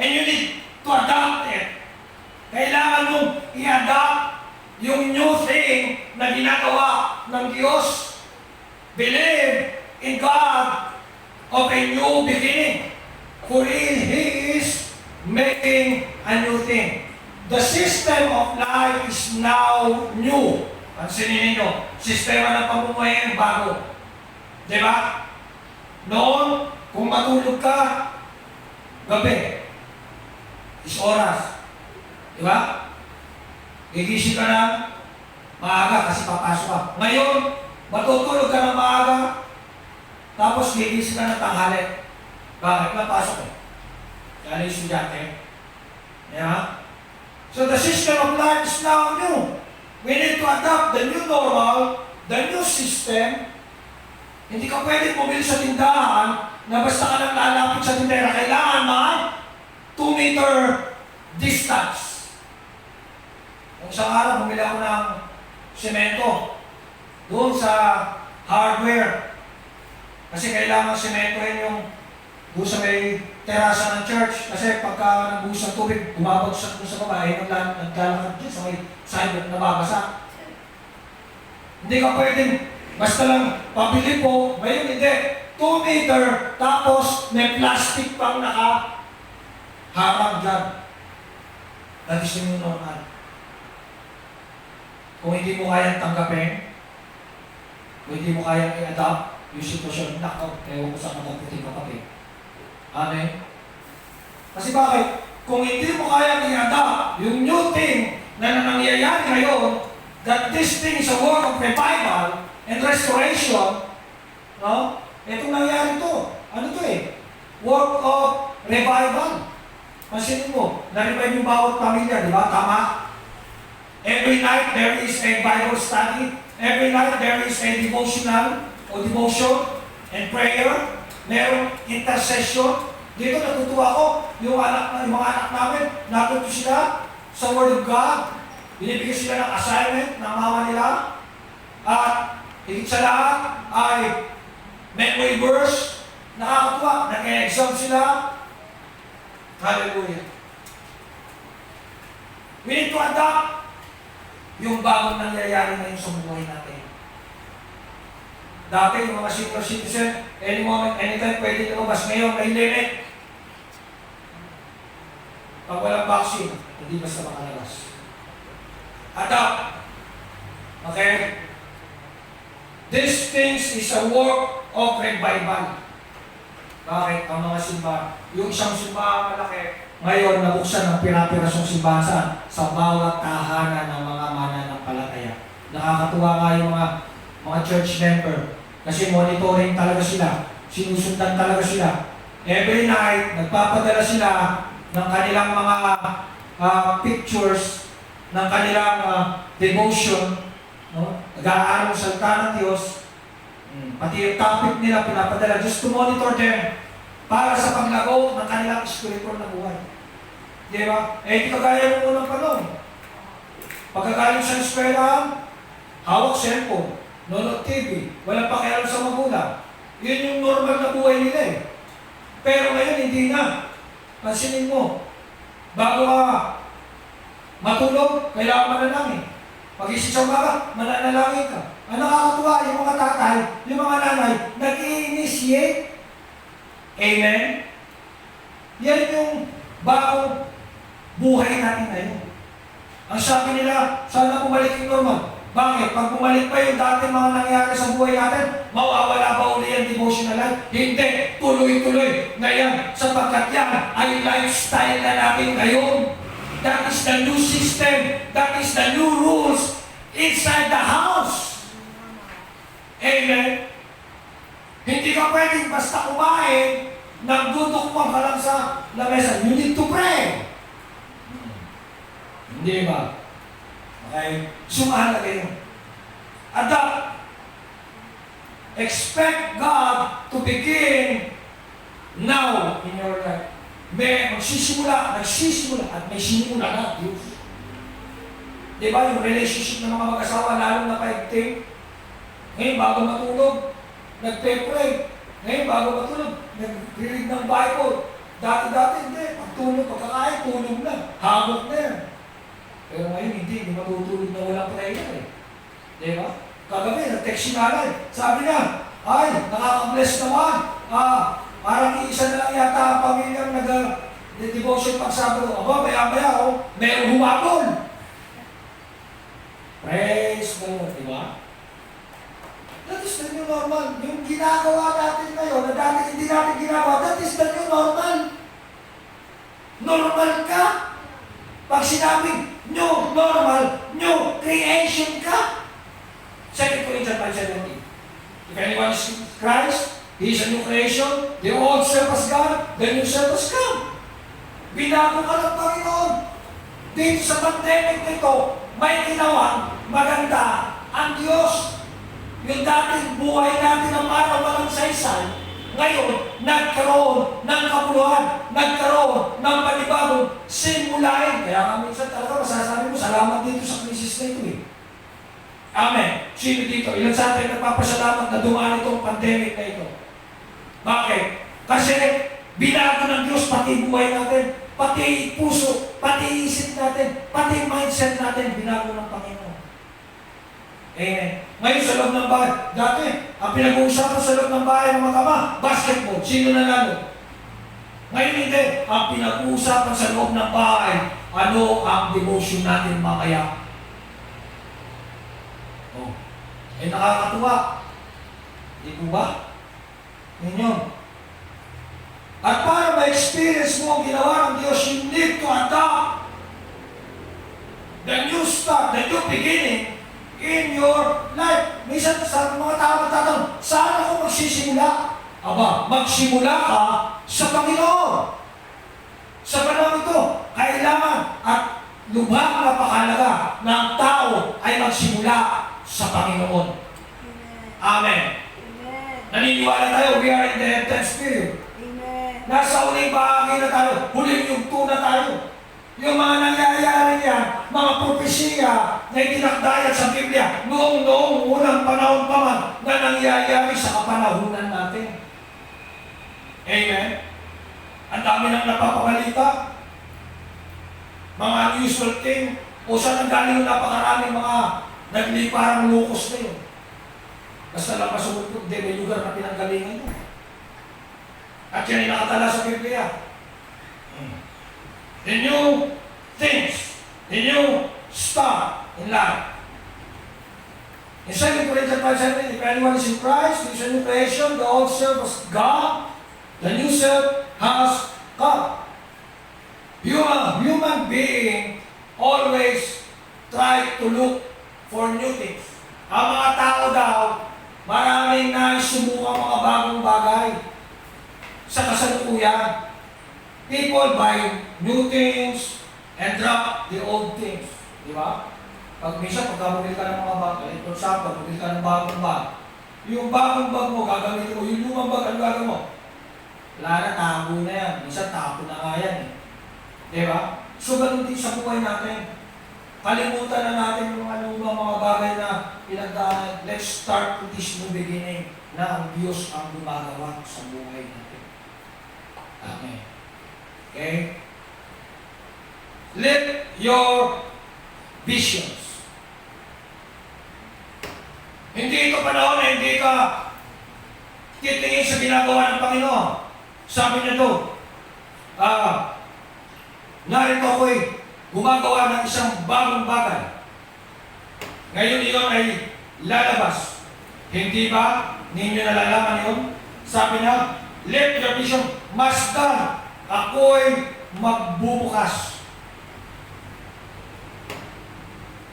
And you need to adopt it. Kailangan mong i-adopt yung new thing na ginagawa ng Diyos. Believe in God of a new beginning. For He is making a new thing. The system of life is now new. Pansinin ninyo, sistema ng pamumuhay bago. Diba? Noon, kung matulog ka, gabi, is oras. Diba? Gigising ka na maaga kasi papasok ka. Ngayon, matutulog ka na maaga, tapos gigising ka na tanghali. Bakit? Napasok eh. Kaya yung estudyante. Yeah? So the system of life is now new. We need to adopt the new normal, the new system. Hindi ka pwede bumili sa tindahan na basta ka nang lalapit sa tindera. Kailangan na 2-meter distance. Kung isang araw, bumili ako ng semento doon sa hardware. Kasi kailangan sementohin yung doon sa may terasa ng church. Kasi pagka nagbuhos ng tubig, bumabagsak doon sa babae, naglalakad doon sa may side na nababasa. Hindi ka pwedeng basta lang pabili po, ngayon hindi. 2 meter, tapos may plastic pang nakaharang dyan. That is the new normal. Kung hindi mo kayang tanggapin, kung hindi mo kayang i-adapt yung sitwasyon, nakaw, ewan ko sa mataputing kapatid. Amen? Kasi bakit? Kung hindi mo kayang i-adapt yung new thing na nangyayari ngayon, that this thing is a work of revival and restoration, no? Itong nangyayari to. Ano to eh? Work of revival. Pansinin mo, na-revive yung bawat pamilya, di ba? Tama? Every night there is a Bible study. Every night there is a devotional o devotion and prayer. Merong intercession. Dito natutuwa ko, yung mga anak namin, natuto sila sa Word of God. Binibigyan sila ng assignment ng mama nila. At higit sa lahat ay memory verse, nakakatuwa, nag-exam sila. Hallelujah. We need to adapt yung bagong nangyayari ngayon sa buhay natin. Dati yung mga senior citizen, any moment, anytime, pwede lumabas. Ngayon, may limit. Pag walang vaccine, hindi basta makalabas. Adapt. Okay? These things is a work of revival. Bakit? Ang mga simbahan, yung isang simbahan malaki, ngayon nabuksan ng pira-pirasyong simbahan sa bawat tahanan ng mga mananampalataya. Nakakatuwa nga yung mga church member kasi monitoring talaga sila, sinusundan talaga sila. Every night, nagpapadala sila ng kanilang mga pictures, ng kanilang devotion, no? Nag-aaral ng salita ng Diyos, pati yung topic nila pinapadala just to monitor them para sa paglago ng kanilang spiritual na buhay. Di ba? Eh, di kagaya ng unang panahon. Pagkagaling sa eskwelahan, hawak cellphone, nonod TV, walang pakialam sa magulang. Yun yung normal na buhay nila eh. Pero ngayon, hindi na. Pansinin mo, bago ka matulog, kailangan manalangin. Pag-isip sa umaga, mananalangin ka. Ang nakakatuwa, yung mga tatay, yung mga nanay, nag-i-initiate. Amen? Yan yung bagong buhay natin ngayon. Ang sabi nila, sana bumalik yung normal. Bakit? Pag bumalik pa yung dating mga nangyari sa buhay natin, mawawala ba uli yung devotional life? Hindi. Tuloy-tuloy na yan. Sapagkat yan ay lifestyle na natin ngayon. That is the new system. That is the new rules inside the house. Amen? Hindi ka pwedeng basta kumain, nagdudukma ka lang sa lamesa. You need to pray. Hindi ba? Okay? Sumahalaga yun. Adapt. Expect God to begin now in your life. May nagsisimula, at may sinimula na, Diyos. Di ba yung relationship ng mga mag-asawa, lalo na paigting? Ngayon, bago matulog, nagpe-pray. Ngayon, bago matulog, nag-read ng Bible. Dati-dati, hindi. Pagtulog, pagkakain, tulog na. Hamok na yan. Pero ngayon, hindi matutulog na walang prayer eh. Di ba? Kagabi, nag-text si nanay. Sabi niya, ay, nakaka-bless naman. Parang isa na lang yata ang pamilyang nag-devotion pagsabado. Aba, maya-maya, merong humabol. Praise the Lord, di ba? That is the new normal. Yung ginagawa natin ngayon, na dati hindi natin ginagawa, that is the new normal. Normal ka. Pag sinabing new normal, new creation ka. 2 Corinthians 5:17. If anyone is in Christ, He is a new creation. The old self has gone, the new self has come. Binago ka ng Panginoon. Dito sa pandemic nito, may ginawang maganda ang Diyos. Yung dating buhay natin ng araw walang saysay, ngayon, nagkaroon ng kapuluhan, nagkaroon ng panibagong simulain. Kaya nga minsan talaga masasabi mo, salamat dito sa krisis na ito eh. Amen. Sino dito? Ilan sa atin nagpapasalamat na dumaan itong pandemic na ito? Bakit? Kasi binago ng Diyos pati buhay natin, pati puso, pati isip natin, pati mindset natin, binago ng Panginoon. Amen. Ngayon sa loob ng bahay, dati, ang pinag-uusapan sa loob ng bahay ng mga ama, basketball, sino nanalo? Ngayon hindi, ang pinag-uusapan sa loob ng bahay, ano ang devotion natin mamaya? Oh. Nakakatuwa. Di po ba? Yun. At para ma-experience mo ang ginawa ng Diyos, you need to adopt the new start, the new beginning in your life. Minsan sa mga tao magtatanong, saan ako magsisimula? Aba, magsimula ka sa Panginoon. Sa panahon ito, kailangan at lubhang napakahalaga na ang tao ay magsimula sa Panginoon. Amen. Naniniwala tayo, we are in the end times period. Nasa uling bahagi na tayo, huling yugto na tayo. Yung mga nangyayari yan, mga propesiya na itinakdayan sa Biblia noong unang panahon pa man na nangyayari sa kapanahunan natin. Amen? Ang dami nang napapabalita. Mga unusual thing. O saan ang galing yung napakaraming mga nagliparang lukos na yun. Basta lang masumulpot din, may lugar na pinanggalingan yun. At yan ay nakatala sa Biblia. The new things, the new start in life. In 2 Corinthians 5:7, if anyone is in Christ, he is a new creation, the old self was gone, the new self has come. Human being always try to look for new things. Ang mga tao daw, maraming naisubukang mga bagong bagay sa kasalukuyan. People buy new things and drop the old things. Di ba? Pag minsan, pagkabumili ka ng mga bagay, for example, bumili ka ng bagong bag. Yung bagong bag mo, gagamitin mo. Yung lumang bag, ano gagawin mo? Wala na, tago na yan. Minsan, tapo na nga yan. Di ba? So, ganun din sa buhay natin. Kalimutan na natin yung mga bagay na pinagdaanan. Let's start with this new beginning na ang Diyos ang gumagawa sa buhay natin. Amen. Okay? Let your visions. Hindi ito panahon na hindi ka titingin sa ginagawa ng Panginoon. Sabi niya to, narito ako'y gumagawa ng isang bagong bagay. Ngayon iyon ay lalabas. Hindi ba ninyo nalalaman yun? Sabi niya, let your vision masdan. Ako'y magbubukas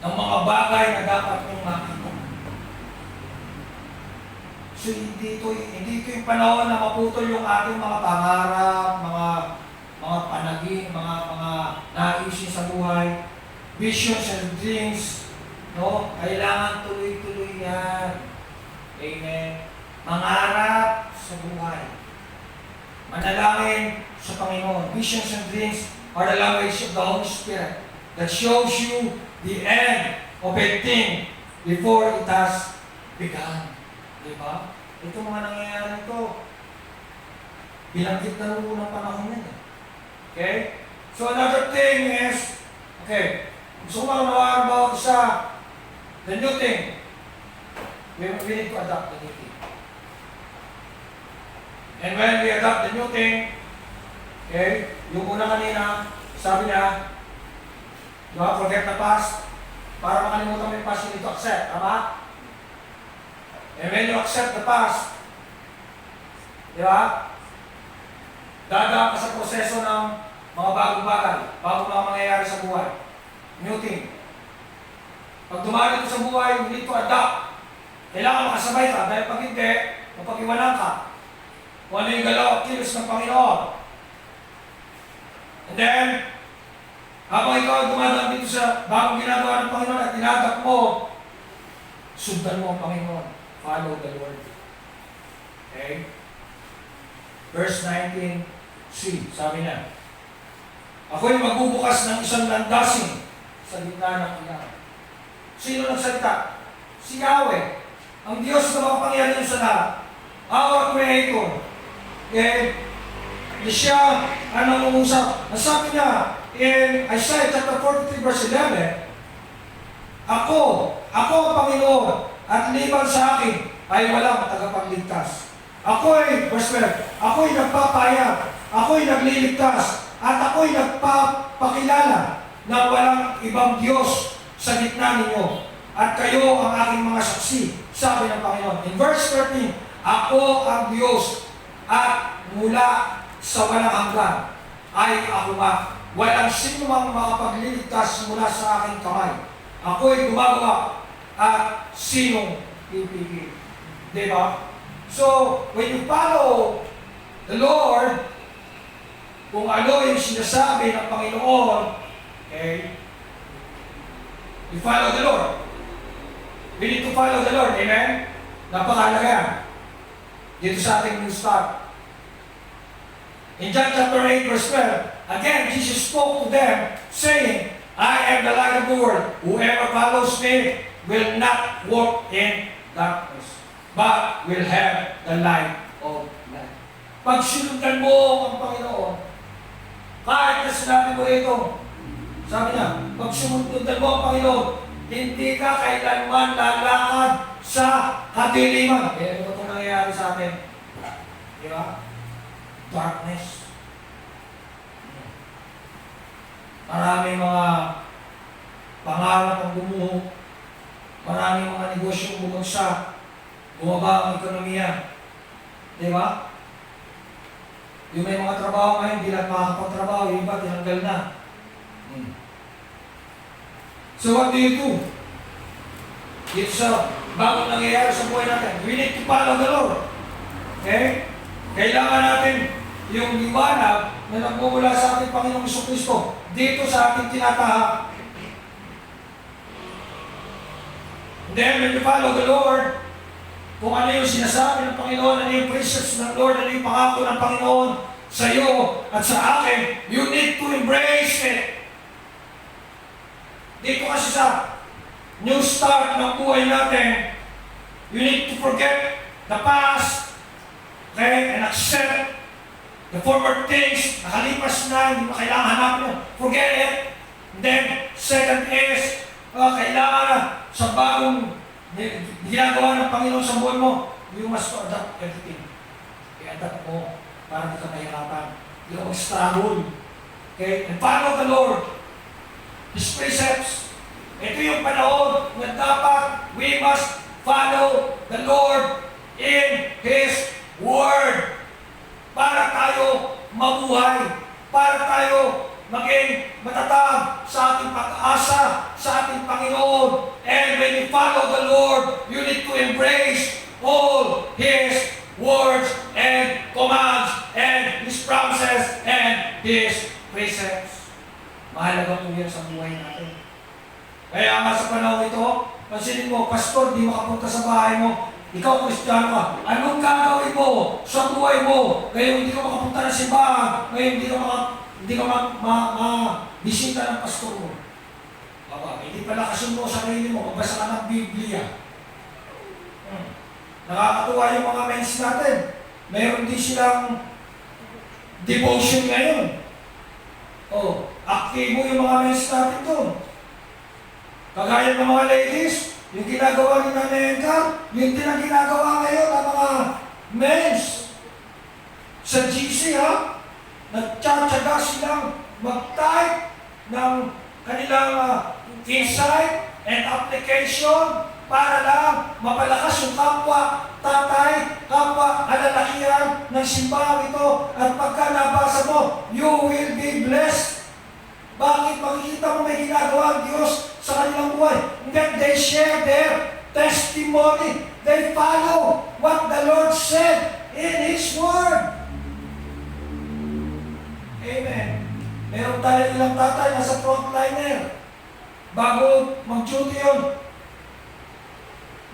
ng mga bagay na dapat mong makita. So, hindi ito yung panahon na maputol yung ating mga pangarap, mga panagin, mga naisin sa buhay, visions and dreams, no? Kailangan tuloy-tuloy yan. Amen. Mangarap sa buhay. Manalangin sa Panginoon. Visions and dreams are the language of the Holy Spirit that shows you the end of a thing before it has begun. Diba? Ito mga nangyayari ito. Binanggit na noong unang panahon yan. Okay? So another thing is, okay, gusto ko maunawaan about the new thing. We need to adapt the new thing. And when we adopt the new thing, okay, yung una kanina, sabi niya, you have to forget the past, para makalimutan mo yung past, you need to accept, tama? And when you accept the past, di ba? Dadaan ka sa proseso ng mga bagong bagay, bagong mga mangyayari sa buhay. New thing. Pag dumali ito sa buhay, you need to adapt. Kailangan makasabay ka, dahil pag hindi, mapag-iwanan ka. Kung ano yung galaw at kilos ng Panginoon. And then, habang ikaw dumadaan dito sa bagong ginagawa ng Panginoon at tinagap mo, sundan mo ang Panginoon. Follow the Lord. Okay? Verse 19c, sabi niya, ako'y magbubukas ng isang landasin sa gitna ng ilang. Sino nagsalita? Si Yahweh, ang Diyos na makapangyarihan sa lahat. Our Creator. Okay? Hindi siya ang nangungusap. Nasabi niya in Isaiah chapter 43 verse 11, Ako ang Panginoon, at liban sa akin ay walang tagapagligtas. Verse 12, ako'y nagpapayag, ako'y nagliligtas, at ako'y nagpapakilala na walang ibang Diyos sa gitna ninyo, at kayo ang aking mga saksi, sabi ng Panginoon. In verse 13, ako ang Diyos, at mula sa walang hanggan ay ako nga. Walang sino mang makapagliligtas mula sa aking kamay. Ako'y gumagawa at sinong pipigil. Diba? So, when you follow the Lord, kung ano yung sinasabi ng Panginoon, okay, you follow the Lord. We need to follow the Lord. Amen? Napakalaga yan. Dito sa ating new start. In John chapter 8 verse 12, again, Jesus spoke to them, saying, I am the light of the world. Whoever follows me will not walk in darkness, but will have the light of life. Pag sinundan mo ang Panginoon, kahit na sinabi mo ito, sabi niya, pag sinundan mo ang Panginoon, hindi ka kailanman lalakad sa kadiliman. Kaya ano itong nangyayari sa atin? Di ba? Darkness. Maraming mga pangarap ang gumuho. Maraming mga negosyong bumagsak. Bumaba ang ekonomiya. Di ba? Yung may mga trabaho ngayon, hindi lang makakapagtrabaho. Yung iba, tinanggal na. So what do you do? Dito sa bagong nangyayari sa buhay natin, we need to follow the Lord. Okay? Kailangan natin yung liwanag na nagmumula sa ating Panginoong Jesucristo dito sa ating tinatahak. Then when you follow the Lord, kung ano yung sinasabi ng Panginoon, ano yung precepts ng Lord, ano yung pangako ng Panginoon sa iyo at sa akin, you need to embrace it. Dito kasi sa new start ng buhay natin, you need to forget the past, okay, and accept the former things, nakalipas na, hindi mo kailangan hanapin mo. Forget it. And then, second is, kailangan na sa bagong ginagawa ng Panginoon sa buhay mo, you must adapt everything. I-adapt mo para hindi ka mahirapan. Hindi ka mag-struggle. Okay? And follow the Lord. His precepts. Ito yung panahon na dapat we must follow the Lord in His Word. Para tayo mabuhay, para tayo maging matatag sa ating pag-asa, sa ating Panginoon. And when you follow the Lord, you need to embrace all His words and commands and His promises and His precepts. Mahalaga po yan sa buhay natin. Kaya nga sa panahon ito, pansinin mo, pastor, di makapunta sa bahay mo. Ikaw, Kristiyano ka, anong gagawin mo sa buhay mo? Ngayon hindi ka makapunta ng simbahan, ngayon hindi ka bisita ng pastor mo. Baba, hindi pala kasundo sa sarili mo, magbasa ka ng Biblia. Nakakatuwa yung mga mens natin. Mayroon din silang devotion ngayon. Aktibo yung mga mens natin doon. Kagaya ng mga ladies, yung ginagawa ni Nanay Edgar, yun din ang ginagawa ngayon ng mga mens. Sa GC, nagtsatsaga silang mag-type ng kanilang insight and application para lang mapalakas yung kapwa tatay, kapwa kalalakihan ng simbahan ito. At pagka nabasa mo, you will be blessed. Bakit? Makikita mo may ginagawa ang Diyos sa kanilang buhay. And then they share their testimony. They follow what the Lord said in His Word. Amen. Meron tayo ilang tatay nasa frontliner. Bago mag-duty yun,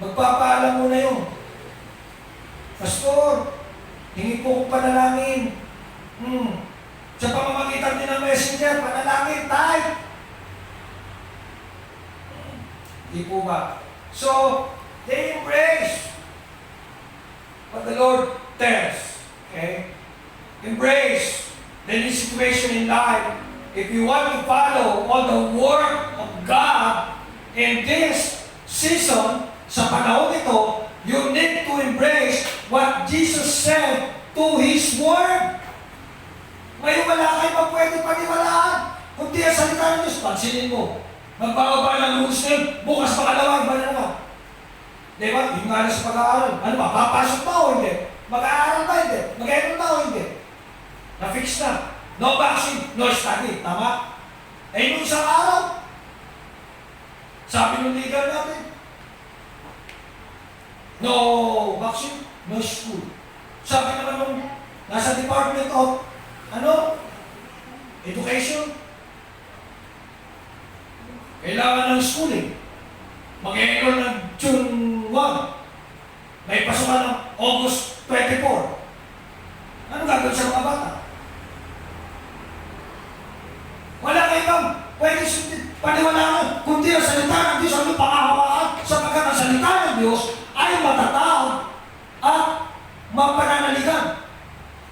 magpapaalam muna yun. Pastor, hingi po kong panalangin. Sa pamamagitan din ng messenger, panalangin, type. Di po ba? So, they embrace what the Lord tells. Okay? Embrace the new situation in life. If you want to follow all the work of God in this season, sa panahon ito, you need to embrace what Jesus said to His Word. Ngayon wala kayo pwede paniwalaan. Kundi ang salita ng Diyos, pansinin mo. Magbababa ng rules na yun, bukas pangalawa, iba na naman. Diba? Yung nga na sa pag-aaral. Ano ba? Papasok ba o hindi? Mag-aaral ba hindi? Mag-aaral ba o hindi? Na-fix na. No vaccine, no study. Tama? Nung isang araw, sabi ng leader natin, no vaccine, no school. Sabi naman nung nasa Department of Education, kailangan ng schooling. Mag-enroll ng June 1. May pasukan ng August 24. Ano gagawin sa mga bata? Wala kayo bang pwede sundin? ang salita ng Diyos ang pangahawakan sapagkat ang salita ng Diyos ay matatag at mapananaligan.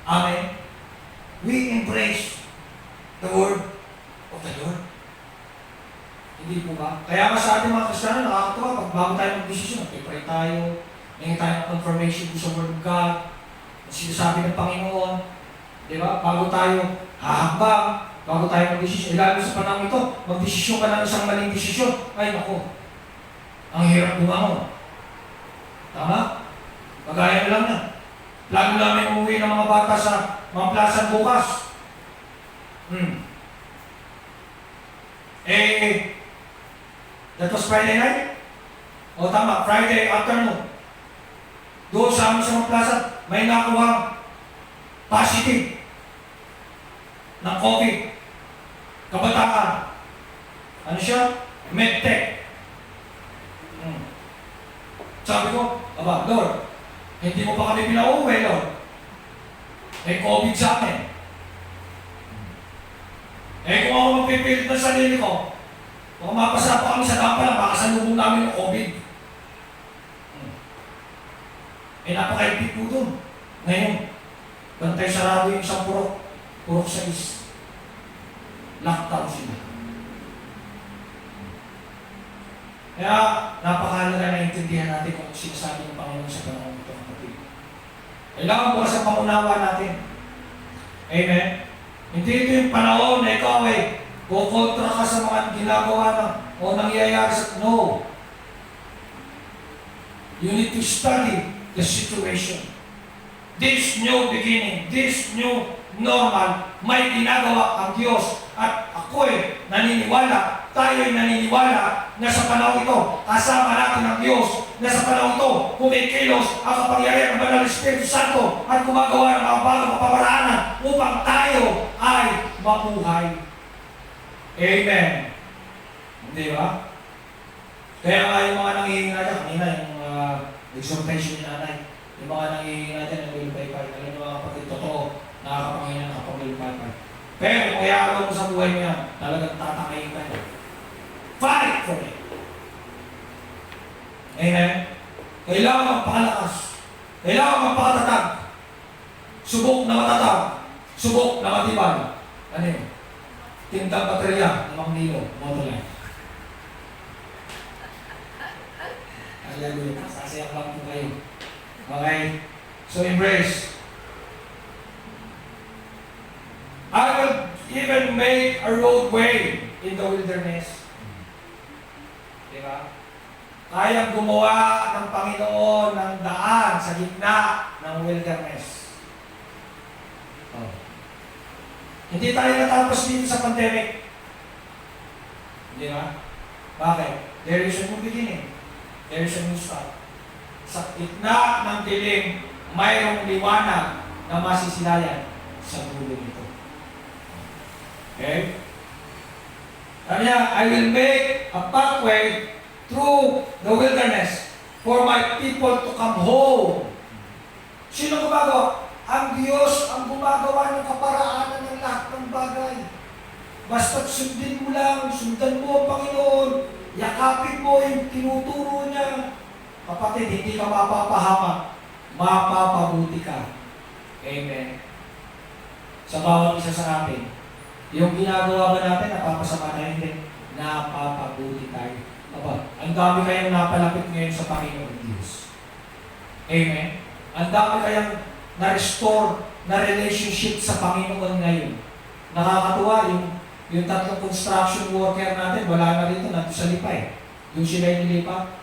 Amen. We embrace the word of the Lord. Hindi po ba? Kaya nga sa ating mga Kristiyano, nakakatawa, pag bago tayo mag-desisyon, pray tayo, may tayo ng confirmation sa Word of God, ang sinasabi ng Panginoon, di ba? Bago tayo hahambang, bago tayo mag-desisyon, lalo sa panahon ito, mag-desisyon ka ng isang maling desisyon, ay nako, ang hirap bumangon. Tama? Pagaya na lang yan. Lalo namin umuwi ng mga bata sa mga plaza bukas. That was Friday night? O tama, Friday afternoon. Doon sa amin sa mga plaza, may nakuha positive ng COVID. Kabataan. Ano siya? Medtech. Sabi ko, aba, Lord, hindi mo pa kami pinauwi, Lord. May COVID sa amin. Kung ako magpipilit ng sarili ko, kung mapasara pa kami sa dampala, makasalubong namin ng COVID. Napakaipit po doon. Ngayon, bantay sarado yung isang purok sa is. Lockdown sila. Kaya, napakahalaga na intindihan natin kung sinasabi ng Panginoon sa panahon ito, kapatid. Kailangan po sa pangunawa natin. Amen? Hindi ito yung panahon na ikaw ay kukontra ka sa mga ginagawa o nangyayari sa... No. You need to study the situation. This new beginning, this new normal, may ginagawa ang Diyos. At ako naniniwala, tayo naniniwala na sa panahon ito, kasama natin ang Diyos, na sa panahon ito, kumikilos ang kapangyarihan ng Banal na Espiritu Santo at gumagawa ng mga bagong kapamaraanan upang tayo ay mabuhay. Amen. Hindi ba? Kaya nga yung mga nangihingi natin, kanina yung exhortation ni nanay, yung mga nangihingi natin ng wilpay-pay, alam nyo mga kapatid, totoo, nakakapanghingi ng kapag-wilpay-pay. Pero kung iaaraw mo sa buhay mo yan, talagang tatakayin ka. Fight for it. Amen? Kailangan magpakalakas. Kailangan magpakatatag. Subok na matatag. Subok na matibay. Ano yun? Tindang baterya, 5 kilo, motoline. Hallelujah. Sasayak lang po kayo. Okay? So embrace. I will even make a roadway in the wilderness. Diba? Kayang gumawa ng Panginoon ng daan sa gitna ng wilderness. Oh. Hindi tayo natapos dito sa pandemic. Hindi ba? Bakit? There is a new beginning. There is a new start. Sa gitna ng dilim, mayroong liwanag na masisilayan sa dulo nito. Okay? Sabi niya, I will make a pathway through the wilderness for my people to come home. Sino gumagawa? Ang Diyos ang gumagawa ng kaparaanan ng lahat ng bagay. Basta't sundin mo lang, sundan mo ang Panginoon, yakapin mo yung tinuturo niya. Kapatid, hindi ka mapapahamak, mapapabuti ka. Amen. Sa bawat isa sa atin, yung ginagawa ba natin, napapasama na hindi, napapabuti tayo. Aba, ang dami kayang napalapit ngayon sa Panginoon Diyos. Amen? Ang dami kayang na-restore na relationship sa Panginoon ngayon. Nakakatuwa, yung tatlong construction worker natin, wala na rito, nandito sa Lipay. Yung sila yung nilipa.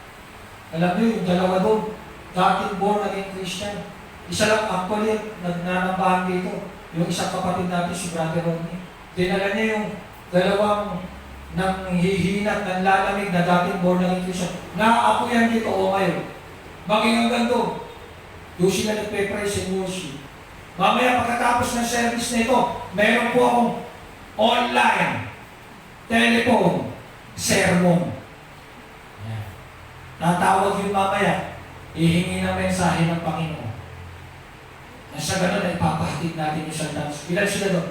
Alam niyo, yung dalawa doon, dating born again Christian. Isa lang actually, nagnanambahan dito. Yung isang kapatid natin, si Brother Rodney. Dinala niya yung dalawang nang hihinat, ng lalamig na dating born again Christian. Naaapuyan dito o ngayon. Maging hanggang doon. Doon sila nagpe-praise and worship. Mamaya pagkatapos ng service na ito, meron po akong online, telephone, sermon. Tatawag yun mamaya, ihingi ng mensahe ng Panginoon. Na sa ganun ay ipapahatid natin yung sandals. Ilan sila doon?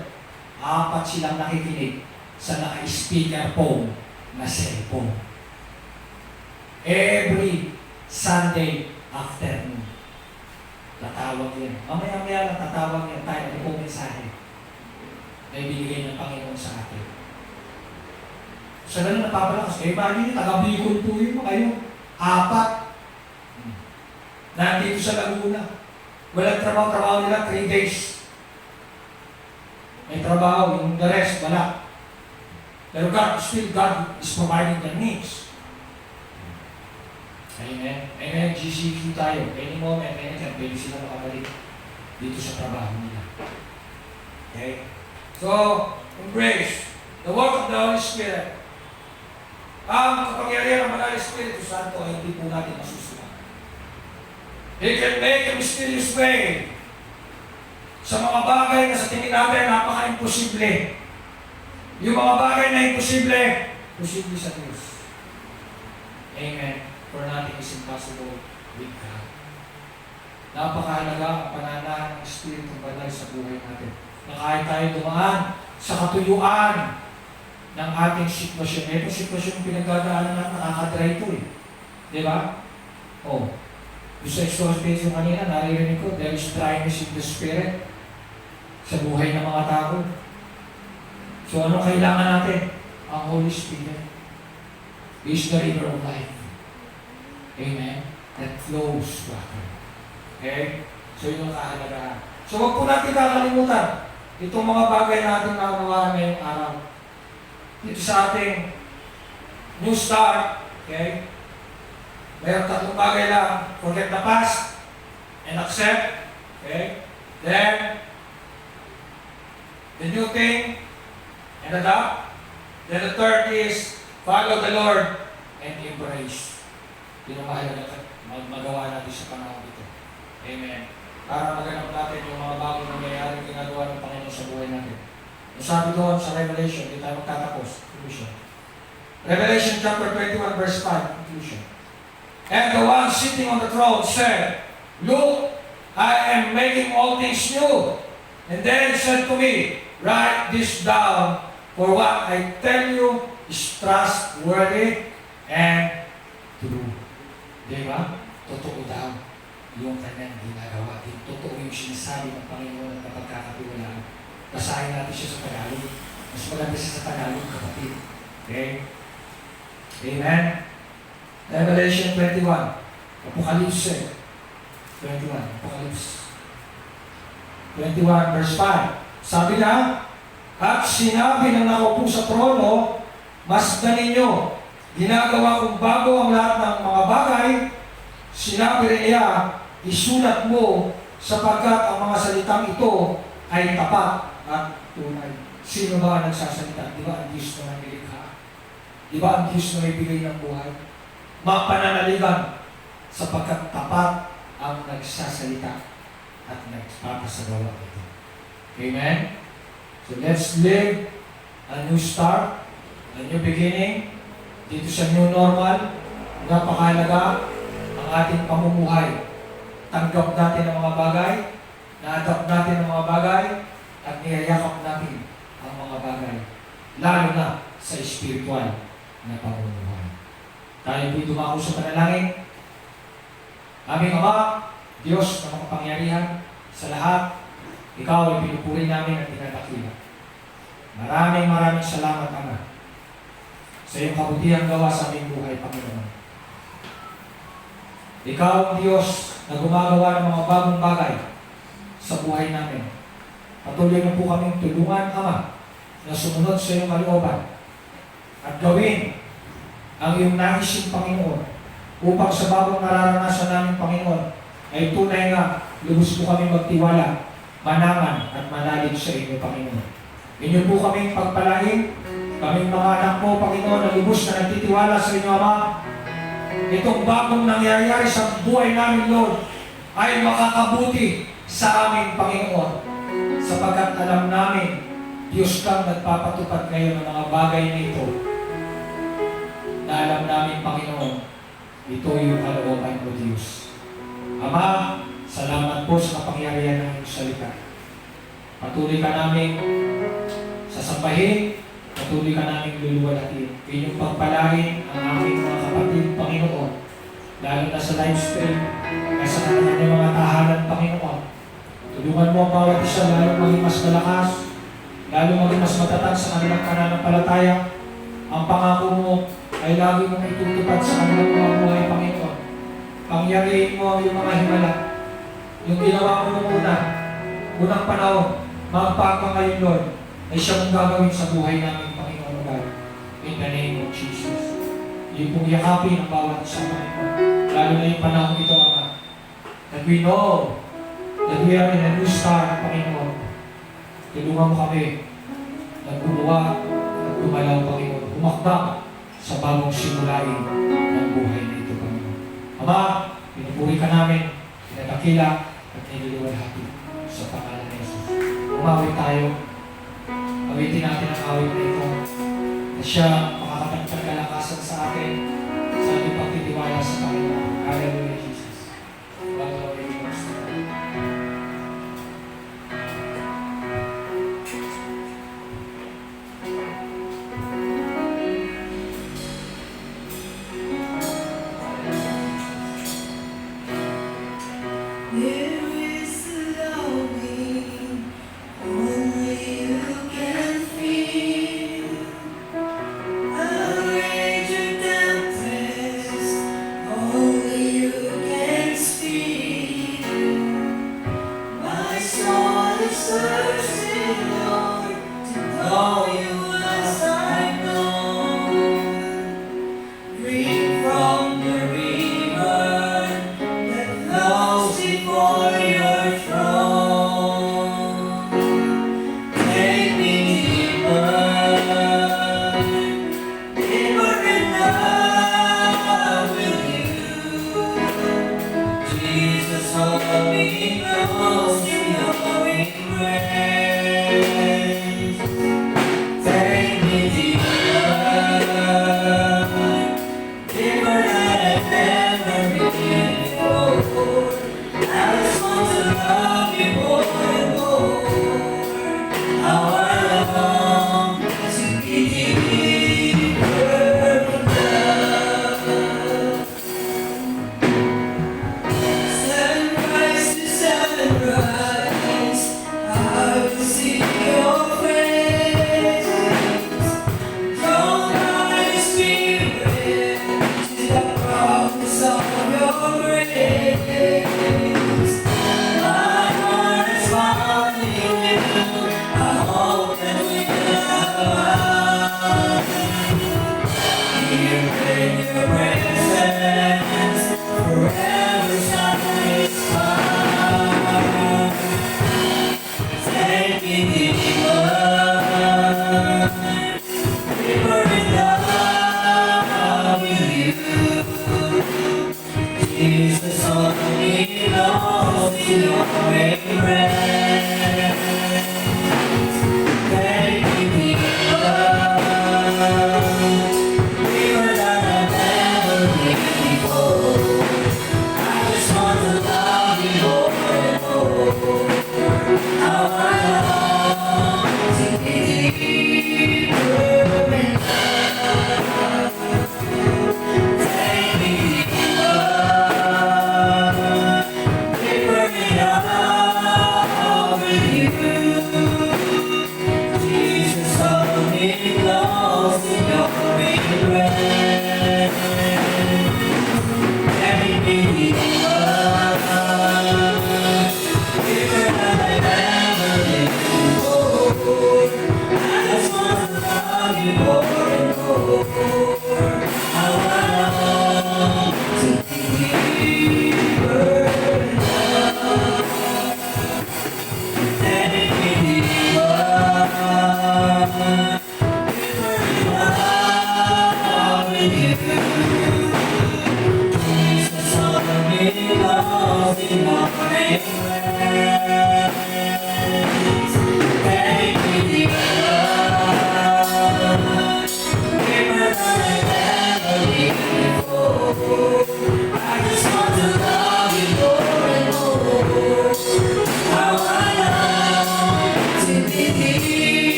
4 silang nakikinig sa naka-speaker phone na cellphone. Every Sunday afternoon. Tatawag yan. Mamaya-maya lang tatawag yan tayo. Ano po mensahe? May binigay ng Panginoon sa atin. Sa ganun napapalakas. Bali, taga-Bicol po yun kayo. 4. Nandito sa Laguna. Walang trabaho nila, 3 days. May trabaho, yung the rest, wala. Pero God is providing their needs. Amen. Amen. GCQ tayo. Any moment, anytime, pwede sila makabalik dito sa trabaho nila. Okay? So, embrace the work of the Holy Spirit. Ang kapangyarihan ng Holy Spirit Santo ay hindi po natin masusunod. He can make a mysterious way sa mga bagay na sa tingin natin napaka-imposible. Yung mga bagay na imposible, posible sa Diyos. Amen. For nothing is impossible with God. Napakahalaga ang pananahan ng Espiritu Banal sa buhay natin. Na kahit tayo dumaan sa katuyuan ng ating sitwasyon. Ito sitwasyon yung pinagdadaanan natin, nakakadry ito eh. Di ba? Oh. Yung sa exorcism kanina, naririnig ko, there is dryness in the spirit sa buhay ng mga tao. So ano kailangan natin? Ang Holy Spirit is the river of life. Amen? That flows water. Okay? So yun ang kahalagahan. So wag po natin kakalimutan itong mga bagay na ating naunawaan ngayong araw. Dito sa ating new start, okay? Mayroon 3 bagay lang. Forget the past and accept. Okay? Then, the new thing and adapt. Then the third is follow the Lord and embrace. Yun ang mahalaga magawa natin sa panahon dito. Amen. Para maganap natin yung mga bagong nangyayari ginagawa ng Panginoon sa buhay natin. Yung sabi doon sa Revelation, hindi tayo magtatapos. Conclusion. Revelation chapter 21 verse 5. Conclusion. And the one sitting on the throne said, Look, I am making all things new. And then he said to me, Write this down, for what I tell you is trustworthy and true. Diba? Totoo daw yung kanyang ginagawa. Totoo yung sinasabi ng Panginoon at napagkakatiwalaan. Basahin natin siya sa Tagalog. Mas maganda siya sa Tagalog, kapatid. Okay? Amen? Revelation 21. Apocalypse 21. Apocalypse 21 verse 5. Sabi na, at sinabi ng nakaupo sa trono, masdan ninyo, ginagawa kong bago ang lahat ng mga bagay. Sinabi rin niya, isulat mo sapagkat ang mga salitang ito ay tapat at tunay. Sino ba ang nagsasalita? Di ba ang Diyos na nilikha? Di ba ang Diyos na may bigay ng buhay? Mapananaligan sapagkat tapat ang nagsasalita at nagpapasagawa ito. Amen? So let's live a new start, a new beginning, dito sa new normal. Napakahalaga ang ating pamumuhay. Tanggap natin ang mga bagay, na-adapt natin ang mga bagay, at niyayakap natin ang mga bagay. Lalo na sa spiritual na pamumuhay. Tayo po'y dumako sa panalangin. Aming Ama, Diyos na makapangyarihan sa lahat, Ikaw ay pinupuri namin at tinadakila. Maraming salamat, Ama, sa iyong kabutihang gawa sa aming buhay, Panginoon. Ikaw ang Diyos na gumagawa ng mga bagong bagay sa buhay namin. Patuloy mo po kaming tulungan, Ama, na sumunod sa iyong kalooban at gawin ang iyong naisip, Panginoon, upang sa bagong nararanasan namin, Panginoon, ay tunay nga lubos po kami magtiwala, manaman at manalig sa inyo, Panginoon. Inyo po kaming pagpalain, kaming mga anak mo, Panginoon, na lubos na nagtitiwala sa inyo, Ama. Itong bagong nangyayari sa buhay namin, Lord, ay makakabuti sa aming Panginoon. Sapagkat alam namin, Diyos kang nagpapatupad ngayon ng mga bagay na ito. Na alam namin, Panginoon, ito yung kalooban mo, Diyos. Ama, salamat po sa kapangyarihan ng iyong salita. Patuloy ka namin sasambahin at patuloy ka namin luluwalhatin. Inyong pagpalain ang aming mga kapatid, Panginoon, lalo na sa live stream, nasa kanilang mga tahanan, Panginoon. Tulungan mo ang bawat isa, lalo maging mas malakas, lalo maging mas matatag sa kanilang pananampalataya. Ang pangako mo ay lagi mong itutupad sa kanilang mga buhay, Panginoon. Pangyarihin mo yung mga himala, yung ginawa mo nung unang panahon, magpaka ngayon, Lord, ay siya mong gagawin sa buhay namin, Panginoon God. In the name of Jesus. Hindi pong yakapin ang bawat isa, Panginoon. Lalo na yung panahon ito, Ama. That we know that we are in a new start, Panginoon. Tulungan mo kami na gumawa at gumalaw, Panginoon. Umakbak sa bagong simulain ng buhay na ito, Panginoon. Ama, pinupuri ka namin, pinadakila at niluluwalhati sa pangalan ni Jesus. Umawit tayo. Awitin natin ang awit na ito na siya makakatagpag kalakasan sa atin sa ating pagtitiwala sa Panginoon. Hallelujah, Jesus.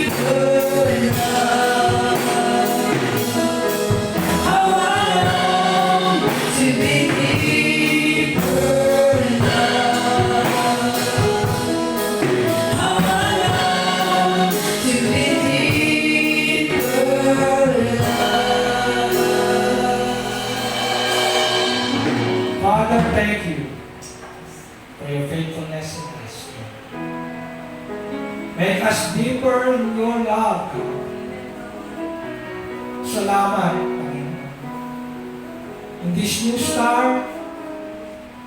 Deeper in love. thank you for your faithfulness in us. Make us deeper in your love, God. Salamat, Panginoon. In this new start,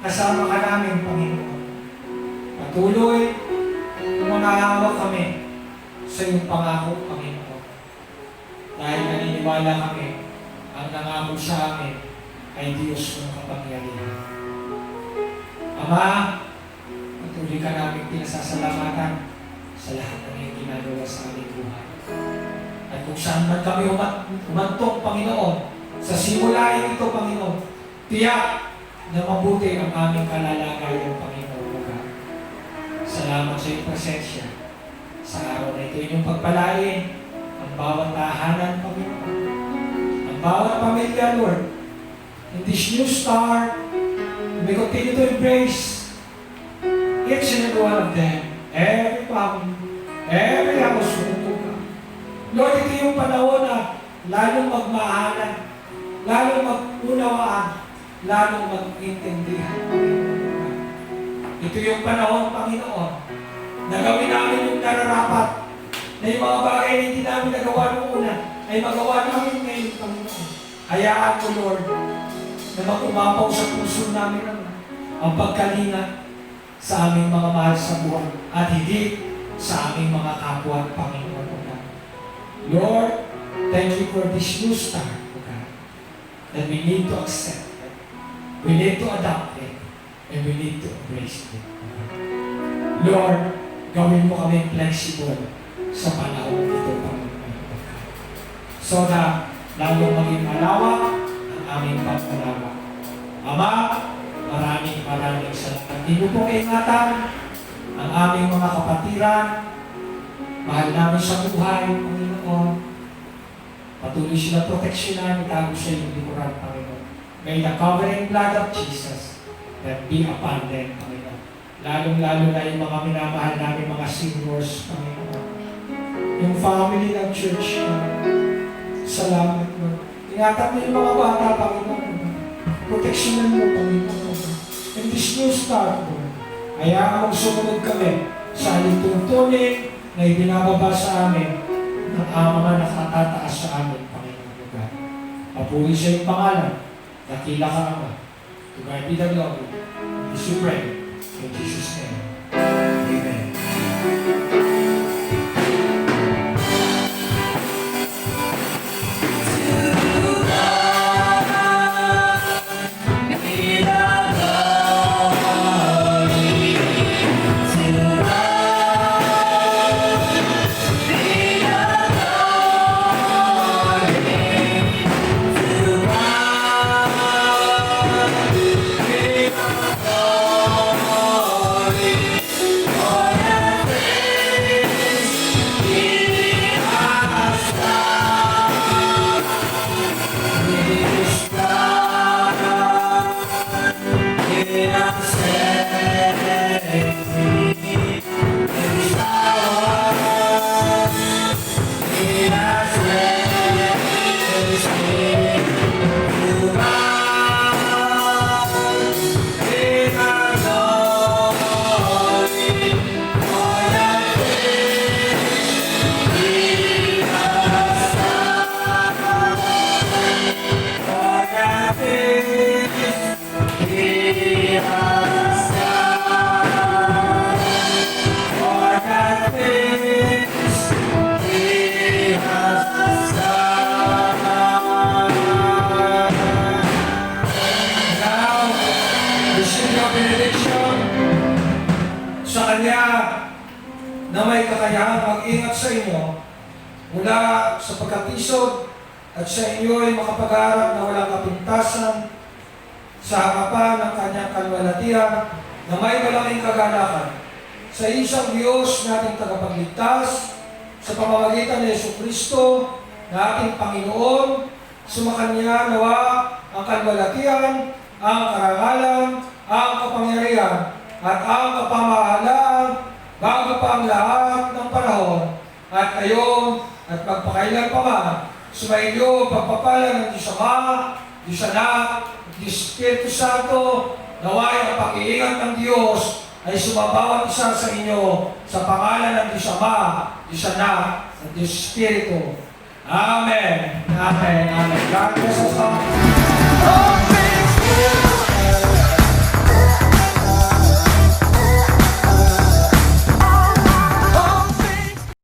kasama ka namin, Panginoon. Patuloy, umangahawa kami sa iyong pangako, Panginoon. Dahil naniniwala kami, ang nangako sa amin ay Diyos ng kapangyarihan. Ama, patuloy ka namin pinasasalamatan sa lahat ng iyong ginagawa sa aming buhay. At kung saan man kami umantong, Panginoon, sa simulain ito, Panginoon, tiyak na mabuti ang aming kalalagayan, Panginoon. Salamat sa iyong presensya. Sa araw na ito, inyong pagpalain ang bawat tahanan, Panginoon. Ang bawat pamilya, Lord. In this new start, we continue to embrace each and every one of them. Every family, every household, Lord, ito yung panahon na lalong magmahalan, lalong mag-unawaan, lalong mag-intindihan. Ito yung panahon, Panginoon, na gawin namin yung nararapat, na yung mga bagay na hindi namin nagawa noong una, ay magawa namin ngayon, Panginoon. Hayaan mo, Lord, na mag-umapaw sa puso namin ang pagkalinga sa aming mga mahal sa buhay at higit sa aming mga kapwa, Panginoon. Lord, thank you for this new start, God, that we need to accept it, we need to adopt it, and we need to embrace it. Lord, gawin mo kami flexible sa panahon ito, Panginoon. So na lalong maging malawak ang aming pagpalawa. Ama, maraming salamat. Hindi mo pong ingatan ang aming mga kapatiran. Mahal namin sa buhay, Panginoon. Patuloy sila proteksyonan, itago sa iyong likuran, Panginoon. May the covering blood of Jesus that be upon them, Panginoon. Lalong-lalo na yung mga minamahal namin, mga seniors, Panginoon. Yung family ng church, salamat, Lord. Ingatan mo yung mga bata, Panginoon. Proteksyonan mo, Panginoon. In this new start, Lord, hayaan mong sumunod kami sa alituntunin na ibinababa sa amin ng mga nakatataas sa amin, Panginoon God. Papuri sa iyong pangalan, dakila ka Ama. To God be the glory. This we pray. In Jesus' name. Amen. Na may kakayahang mag-ingat sa inyo mula sa pagkatisod at sa inyo ay makapag-aarap na walang kapintasan sa harapan ng kanyang kalwalatian na may malaking kagalakan sa isang Diyos nating tagapagligtas sa pamamagitan ni Jesucristo na ating Panginoon. Sumakanya nawa ang kalwalatian, ang karangalan, ang kapangyarihan at ang kapamahalaan bago pa ang lahat ng panahon, at ngayon, at magpakailan pa man, sumainyo pagpapala ng Diyos Ama, Diyos Anak, Diyos Espiritu Santo, Naway ang pag-iingat ng Diyos ay sumabawat isa sa inyo sa pangalan ng Diyos Ama, Diyos Anak, at Diyos Espiritu. Amen. Amen. Amen. God bless us all.